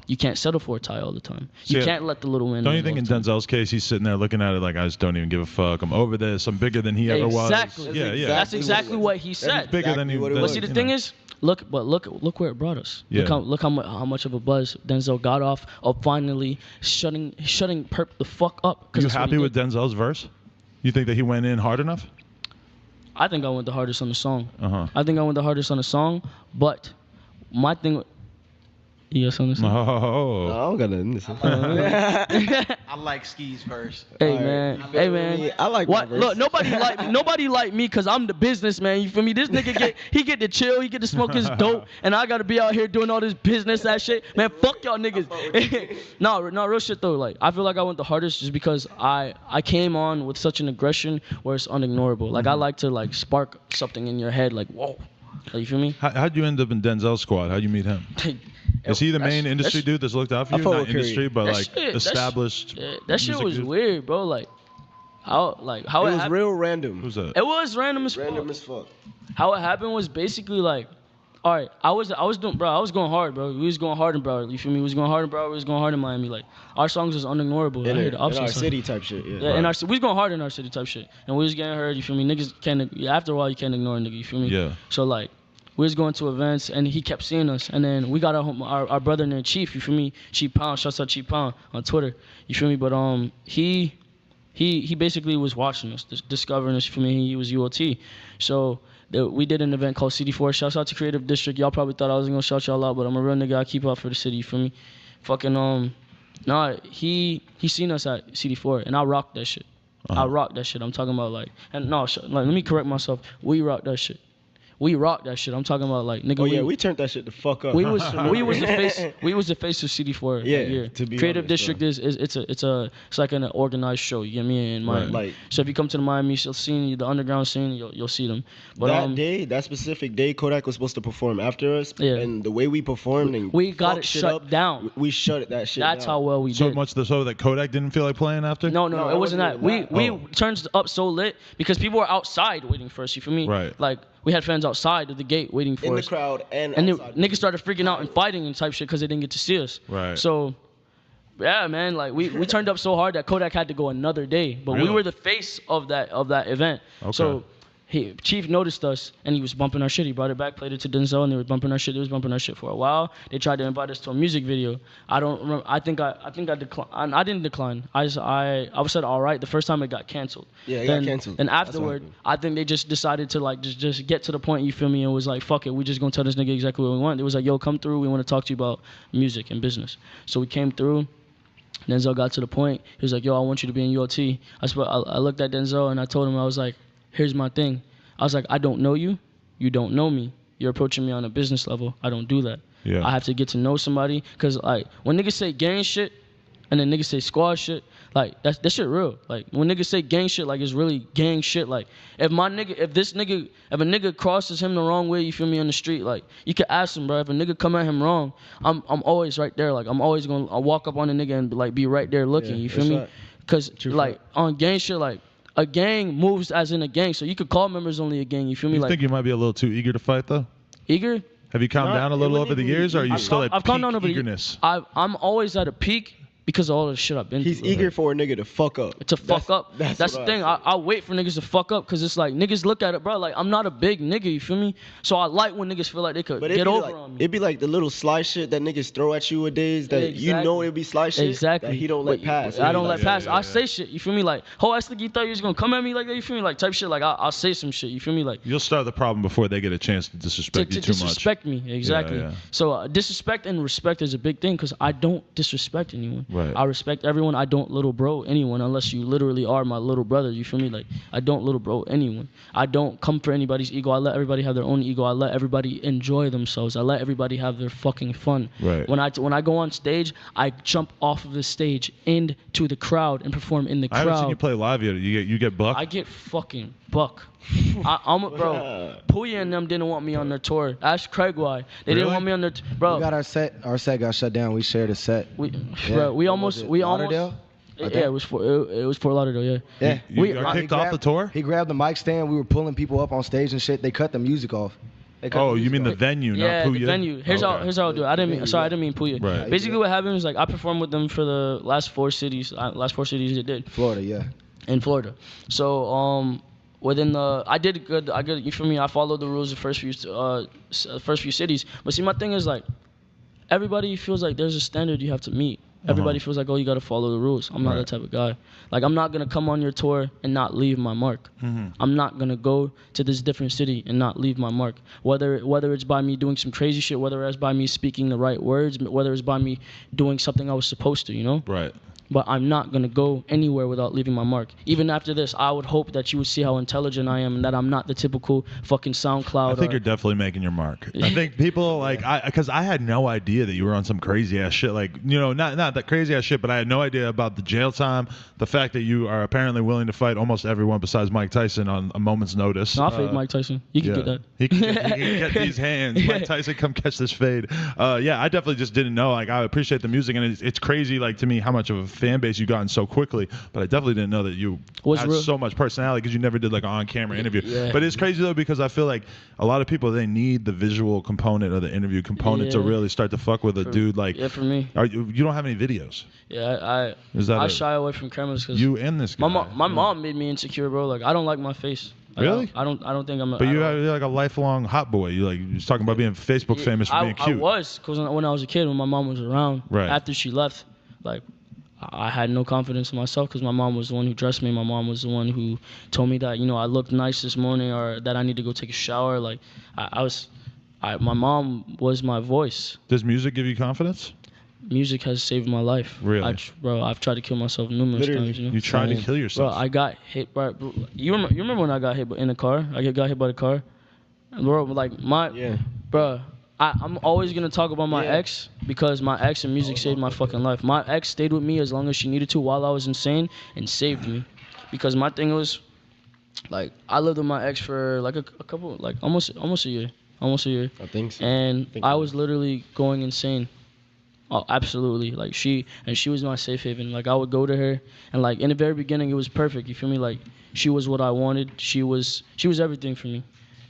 You can't settle for a tie all the time. You can't let the little win. Don't you think in Denzel's case, he's sitting there looking at it like, I just don't even give a fuck. I'm over this. I'm bigger than he ever was. Exactly. That's exactly what he said. That's bigger than he was. But see, the thing is, look where it brought us. Yeah. Look how much of a buzz Denzel got off of finally shutting Perp the fuck up. You happy with Denzel's verse? You think that he went in hard enough? I think I went the hardest on the song. I think I went the hardest on the song, but my thing. You got something to say? Oh. I don't got nothing to say. I like Ski's verse. Hey man. I like what? my verse. Look, nobody like me because I'm the businessman. You feel me? This nigga get to chill, he get to smoke his dope, and I gotta be out here doing all this business that shit. Man, fuck y'all niggas. No, real shit though. Like I feel like I went the hardest just because I came on with such an aggression where it's unignorable. Like I like to like spark something in your head. Like whoa. Like, you feel me? How'd you end up in Denzel's squad? How'd you meet him? Is he the main industry dude that's looked out for you? Not industry, but like established. That shit was dude? Weird, bro. Like how it was real random. Who's that? It was random as fuck. How it happened was basically like, all right, I was going hard, bro. We was going hard in Broward. You feel me? We was going hard in Broward. We was going hard in Miami. Like our songs was unignorable. In our city type shit. Yeah. In our we was going hard in our city type shit, and we was getting heard. You feel me? Niggas can't. After a while, you can't ignore a nigga. You feel me? Yeah. So like. We was going to events and he kept seeing us, and then we got our brother named Chief. You feel me? Chief Pound. Shouts out Chief Pound on Twitter. You feel me? But he basically was watching us, discovering us. You feel me? He was ULT. So we did an event called CD4. Shouts out to Creative District. Y'all probably thought I wasn't gonna shout y'all out, but I'm a real nigga. I keep up for the city. You feel me? Fucking he seen us at CD4 and I rocked that shit. I rocked that shit. I'm talking about like, and no, like, let me correct myself. We rocked that shit. We rocked that shit. I'm talking about like, nigga. Oh yeah, we turned that shit the fuck up. We was the face. We was the face of CD4 that year. To be Creative honest, District bro. it's like an organized show. You get me in Miami. Like, so if you come to the Miami scene, the underground scene, you'll see them. But that specific day, Kodak was supposed to perform after us. Yeah. And the way we performed and we got it shit shut up, down. We shut that shit That's down. how well we So did. much so that Kodak didn't feel like playing after? No, it wasn't that. We Oh. turned up so lit because people were outside waiting for us. You feel me? Right. Like we had fans outside of the gate waiting for In us. the crowd and And outside. niggas started freaking out and fighting and type shit because they didn't get to see us. Right. So, yeah, man, like we turned up so hard that Kodak had to go another day. But Really? we were the face of that event. Okay. So Chief noticed us and he was bumping our shit. He brought it back, played it to Denzel, and they were bumping our shit. They was bumping our shit for a while. They tried to invite us to a music video. I don't remember. I think I declined. I didn't decline. I said all right the first time it got canceled. Yeah, it Then- got canceled. And That's what afterward, happened. I think they just decided to like just get to the point. You feel me? And was like, fuck it, we just gonna tell this nigga exactly what we want. It was like, yo, come through. We want to talk to you about music and business. So we came through. Denzel got to the point. He was like, yo, I want you to be in ULT. I looked at Denzel and I told him, I was like, here's my thing. I was like, I don't know you. You don't know me. You're approaching me on a business level. I don't do that. Yeah. I have to get to know somebody. Because, like, when niggas say gang shit and then niggas say squad shit, like, that shit real. Like, when niggas say gang shit, like, it's really gang shit. Like, if a nigga crosses him the wrong way, you feel me, on the street, like, you can ask him, bro. If a nigga come at him wrong, I'm always right there. Like, I'm always going to walk up on the nigga and, like, be right there looking. Yeah, you feel that's me? right. Because, like, on gang shit, like, a gang moves as in a gang, so you could call members only a gang. You feel me? You Like think you might be a little too eager to fight though? eager. Have you calmed No, down a it little wouldn't over the even- years, or are you still at I've calmed peak down over the eagerness? I'm always at a peak because of all the shit I've been He's through. eager for a nigga to fuck up. To fuck up. That's That's the what thing. I wait for niggas to fuck up because it's like niggas look at it, bro. Like I'm not a big nigga, you feel me? So I like when niggas feel like they could But get over like, on me. it'd be like the little sly shit that niggas throw at you nowadays that you Exactly. know it'd be sly shit Exactly. that he don't let But pass. I don't Like, let pass. yeah, I yeah. say shit. You feel me? Like, I think you thought you was gonna come at me like that. You feel me? Like type shit. Like I'll say some shit. You feel me? Like. You'll start the problem before they get a chance to disrespect you too much. disrespect me, exactly. Yeah. So disrespect and respect is a big thing because I don't disrespect anyone. Right. I respect everyone. I don't little bro anyone unless you literally are my little brother. You feel me? Like I don't little bro anyone. I don't come for anybody's ego. I let everybody have their own ego. I let everybody enjoy themselves. I let everybody have their fucking fun. Right. When I go on stage, I jump off of the stage into the crowd and perform in the I haven't seen you crowd. play live yet. You get buck. I get fucking buck. Bro. Puya and them didn't want me on their tour. Ask Craig why. They didn't Really? want me on their bro. We got our set. Our set got shut down. We shared a set. Bro, we almost Lauderdale? I yeah, think. it was Fort Lauderdale, yeah. Yeah. You got kicked off the tour? He grabbed the mic stand. We were pulling people up on stage and shit. They cut the music off. They cut Oh, the you music mean the off. venue, Yeah, not the Puya? venue. Here's how I'll do it. I didn't mean Puya. Right. Basically, what happened was like I performed with them for the last four cities they did Florida, yeah. in Florida. So within I did good. You feel me? I followed the rules the first few cities. But see, my thing is like everybody feels like there's a standard you have to meet. Everybody feels like, oh, you got to follow the rules. I'm not Right. that type of guy. Like, I'm not going to come on your tour and not leave my mark. I'm not going to go to this different city and not leave my mark. Whether it's by me doing some crazy shit, whether it's by me speaking the right words, whether it's by me doing something I was supposed to, you know? Right. But I'm not going to go anywhere without leaving my mark. Even after this, I would hope that you would see how intelligent I am and that I'm not the typical fucking SoundCloud. I think you're definitely making your mark. I think people because I had no idea that you were on some crazy ass shit. Like, you know, not that crazy ass shit, but I had no idea about the jail time. The fact that you are apparently willing to fight almost everyone besides Mike Tyson on a moment's notice. No, I'll fade Mike Tyson. You can get that. He can get these hands. Mike Tyson, come catch this fade. Yeah, I definitely just didn't know. Like, I appreciate the music, and it's crazy, like, to me, how much of a fan base you gotten so quickly. But I definitely didn't know that you had so much personality because you never did like an on-camera interview. Yeah. But it's crazy though because I feel like a lot of people, they need the visual component or the interview component to really start to fuck with a dude. Like, yeah, for me. You don't have any videos. Yeah, Is I shy away from cameras because You and this guy. my mom made me insecure, bro. Like I don't like my face. Like, Really? I don't think I'm. But you're like a lifelong hot boy. You was talking about being Facebook famous for being cute. I was because when I was a kid, when my mom was around, Right. after she left, like I had no confidence in myself because my mom was the one who dressed me. My mom was the one who told me that I looked nice this morning or that I need to go take a shower. Like my mom was my voice. Does music give you confidence? music has saved my life. Really? Bro, I've tried to kill myself numerous times. You know? You tried to kill yourself? Bro, I got hit by. You remember when I got hit in a car? I got hit by the car. Bro, like bro. I'm always gonna talk about my ex because my ex and music saved my fucking life. My ex stayed with me as long as she needed to while I was insane and saved me. Because my thing was, like, I lived with my ex for like a couple, like almost a year. I think so. And I was literally going insane. Oh, absolutely. Like she was my safe haven. Like I would go to her and like in the very beginning it was perfect. You feel me? Like she was what I wanted. She was everything for me.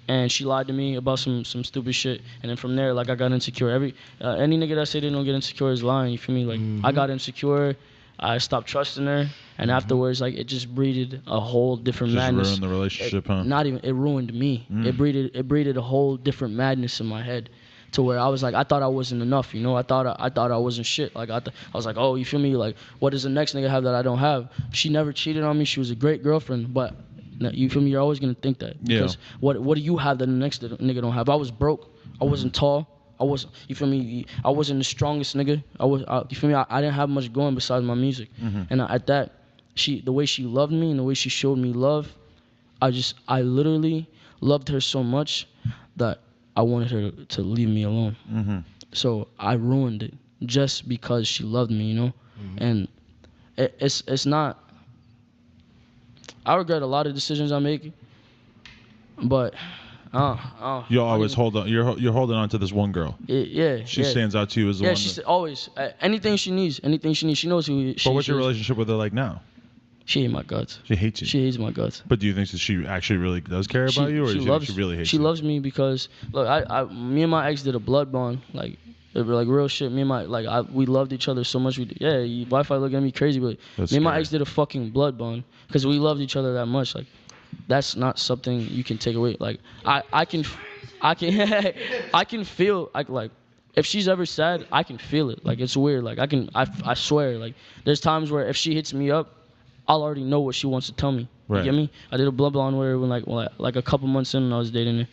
And she lied to me about some stupid shit. And then from there, like, I got insecure. Any nigga that say they don't get insecure is lying, you feel me? Like, I got insecure. I stopped trusting her. And afterwards, like, it just breeded a whole different madness. Just ruined the relationship, huh? It ruined me. It breeded a whole different madness in my head. To where I was like, I thought I wasn't enough, you know? I thought I wasn't shit. Like, I was like, oh, you feel me? Like, what does the next nigga have that I don't have? She never cheated on me. She was a great girlfriend, but... You feel me? You're always gonna think that because what do you have that the next nigga don't have? I was broke. I wasn't tall. You feel me? I wasn't the strongest nigga. You feel me? I didn't have much going besides my music. And at that, the way she loved me and the way she showed me love, I literally loved her so much that I wanted her to leave me alone. So I ruined it just because she loved me, you know. And it's not. I regret a lot of decisions I make, but you always hold on. You're holding on to this one girl. She stands out to you as the one. She's always anything she needs. She knows who. But what's your relationship with her like now? She hates my guts. She hates you. She hates my guts. But do you think that she actually really does care about you, or she really hates you? She loves me because look, me and my ex did a blood bond, like real shit. Me and my we loved each other so much. Wi-Fi looking at me crazy, but me and my ex did a fucking blood bond because we loved each other that much. Like, that's not something you can take away. Like, I can feel like if she's ever sad, I can feel it. Like, it's weird. Like, I swear. Like, there's times where if she hits me up, I'll already know what she wants to tell me. Right. You get me? I did a blood bond with her when like a couple months in when I was dating her.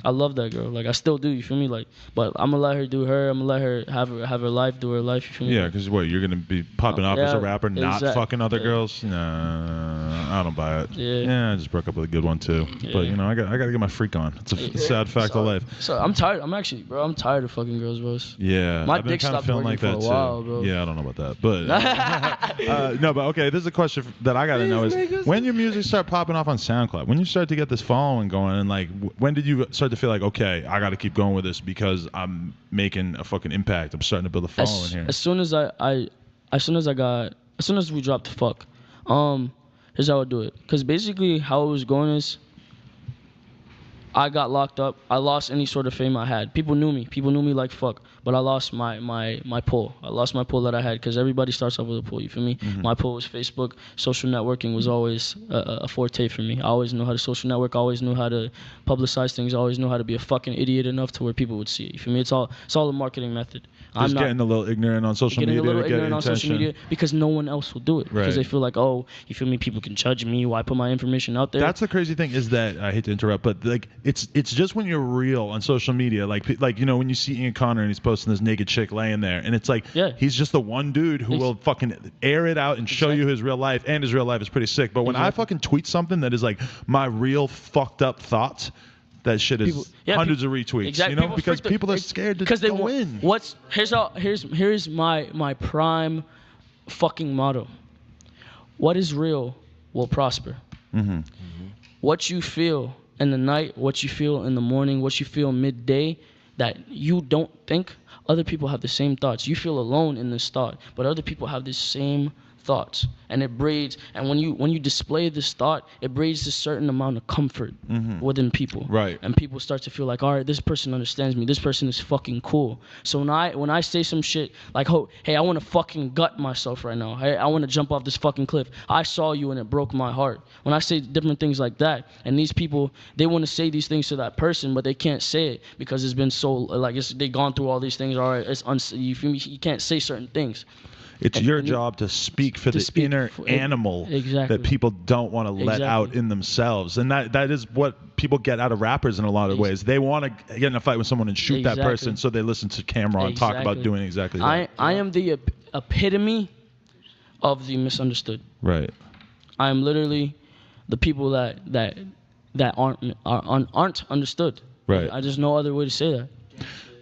I love that girl. Like, I still do, you feel me? Like, but I'm gonna let her do her. I'm gonna let her have her life, do her life, you feel me? Yeah, because you're gonna be popping off as a rapper, not fucking other girls? Nah, I don't buy it. Yeah, I just broke up with a good one too. Yeah. But, I gotta get my freak on. It's a sad fact of life. So I'm tired. I'm tired of fucking girls, bro. Yeah. My dick stopped working like that for a while, bro. Yeah, I don't know about that. But, no, but okay, this is a question that I gotta know is, when your music start popping off on SoundCloud, when you start to get this following going, and like, when did you start to feel like, okay, I got to keep going with this because I'm making a fucking impact. I'm starting to build a following here. As soon as we dropped the fuck, here's how I do it. Cause basically how it was going is, I got locked up. I lost any sort of fame I had. People knew me like fuck. But I lost my pull. I lost my pull that I had because everybody starts off with a pull. You feel me? My pull was Facebook. Social networking was always a forte for me. I always knew how to social network. I always knew how to publicize things. I always knew how to be a fucking idiot enough to where people would see it. You feel me? It's all a marketing method. Just getting a little ignorant on social media to get attention. Social media because no one else will do it. Right. Because they feel like, oh, you feel me? People can judge me. Why put my information out there? That's the crazy thing is that, I hate to interrupt, but like it's just when you're real on social media, like when you see Ian Connor and he's posting this naked chick laying there, and it's like, he's just the one dude who will fucking air it out and show you his real life, and his real life is pretty sick. But when I fucking tweet something that is like my real fucked up thoughts, that shit is hundreds of retweets. Exactly. Because people are scared to go in. Here's my prime fucking motto. What is real will prosper. What you feel in the night, what you feel in the morning, what you feel midday, that you don't think, other people have the same thoughts. You feel alone in this thought, but other people have the same thoughts, and it breeds. And when you display this thought, it breeds a certain amount of comfort within people. Right. And people start to feel like, all right, this person understands me. This person is fucking cool. So when I say some shit like, oh, hey, I want to fucking gut myself right now. Hey, I want to jump off this fucking cliff. I saw you and it broke my heart. When I say different things like that, and these people, they want to say these things to that person, but they can't say it because it's been so they gone through all these things. All right, you feel me? You can't say certain things. It's your job to speak for the inner animal that people don't want to let out in themselves. And that is what people get out of rappers in a lot of ways. They want to get in a fight with someone and shoot that person, so they listen to camera and talk about doing exactly that. I am the epitome of the misunderstood. Right. I am literally the people that aren't understood. Right. I just no other way to say that.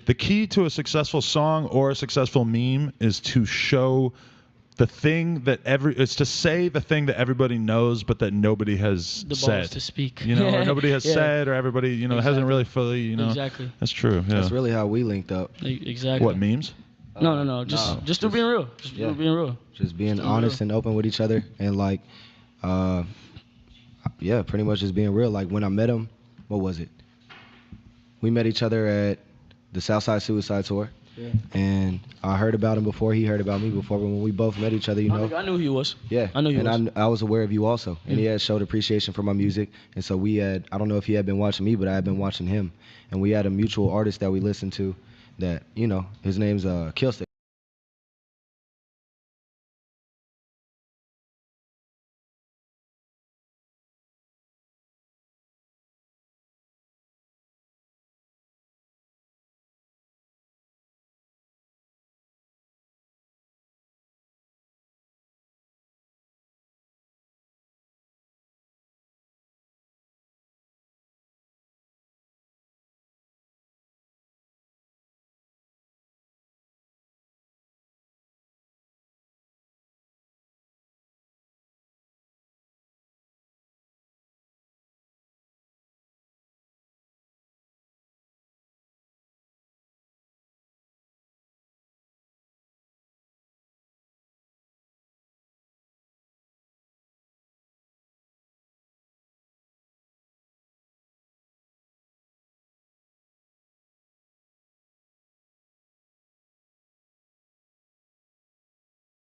The key to a successful song or a successful meme is to show the thing that it's to say the thing that everybody knows but that nobody has the said. balls to speak. You know, or nobody has said, or everybody, hasn't really fully, Exactly. That's true. Yeah. That's really how we linked up. Exactly. What, memes? No. Just being real. Just being real. Just being honest and open with each other, and like, pretty much just being real. Like when I met him, what was it? We met each other at the Southside Suicide Tour. Yeah. And I heard about him before, he heard about me before, but when we both met each other, I knew he was. Yeah. I knew he was. And I was aware of you also. And he had showed appreciation for my music. And so I don't know if he had been watching me, but I had been watching him. And we had a mutual artist that we listened to that, his name's Xxxtentacion.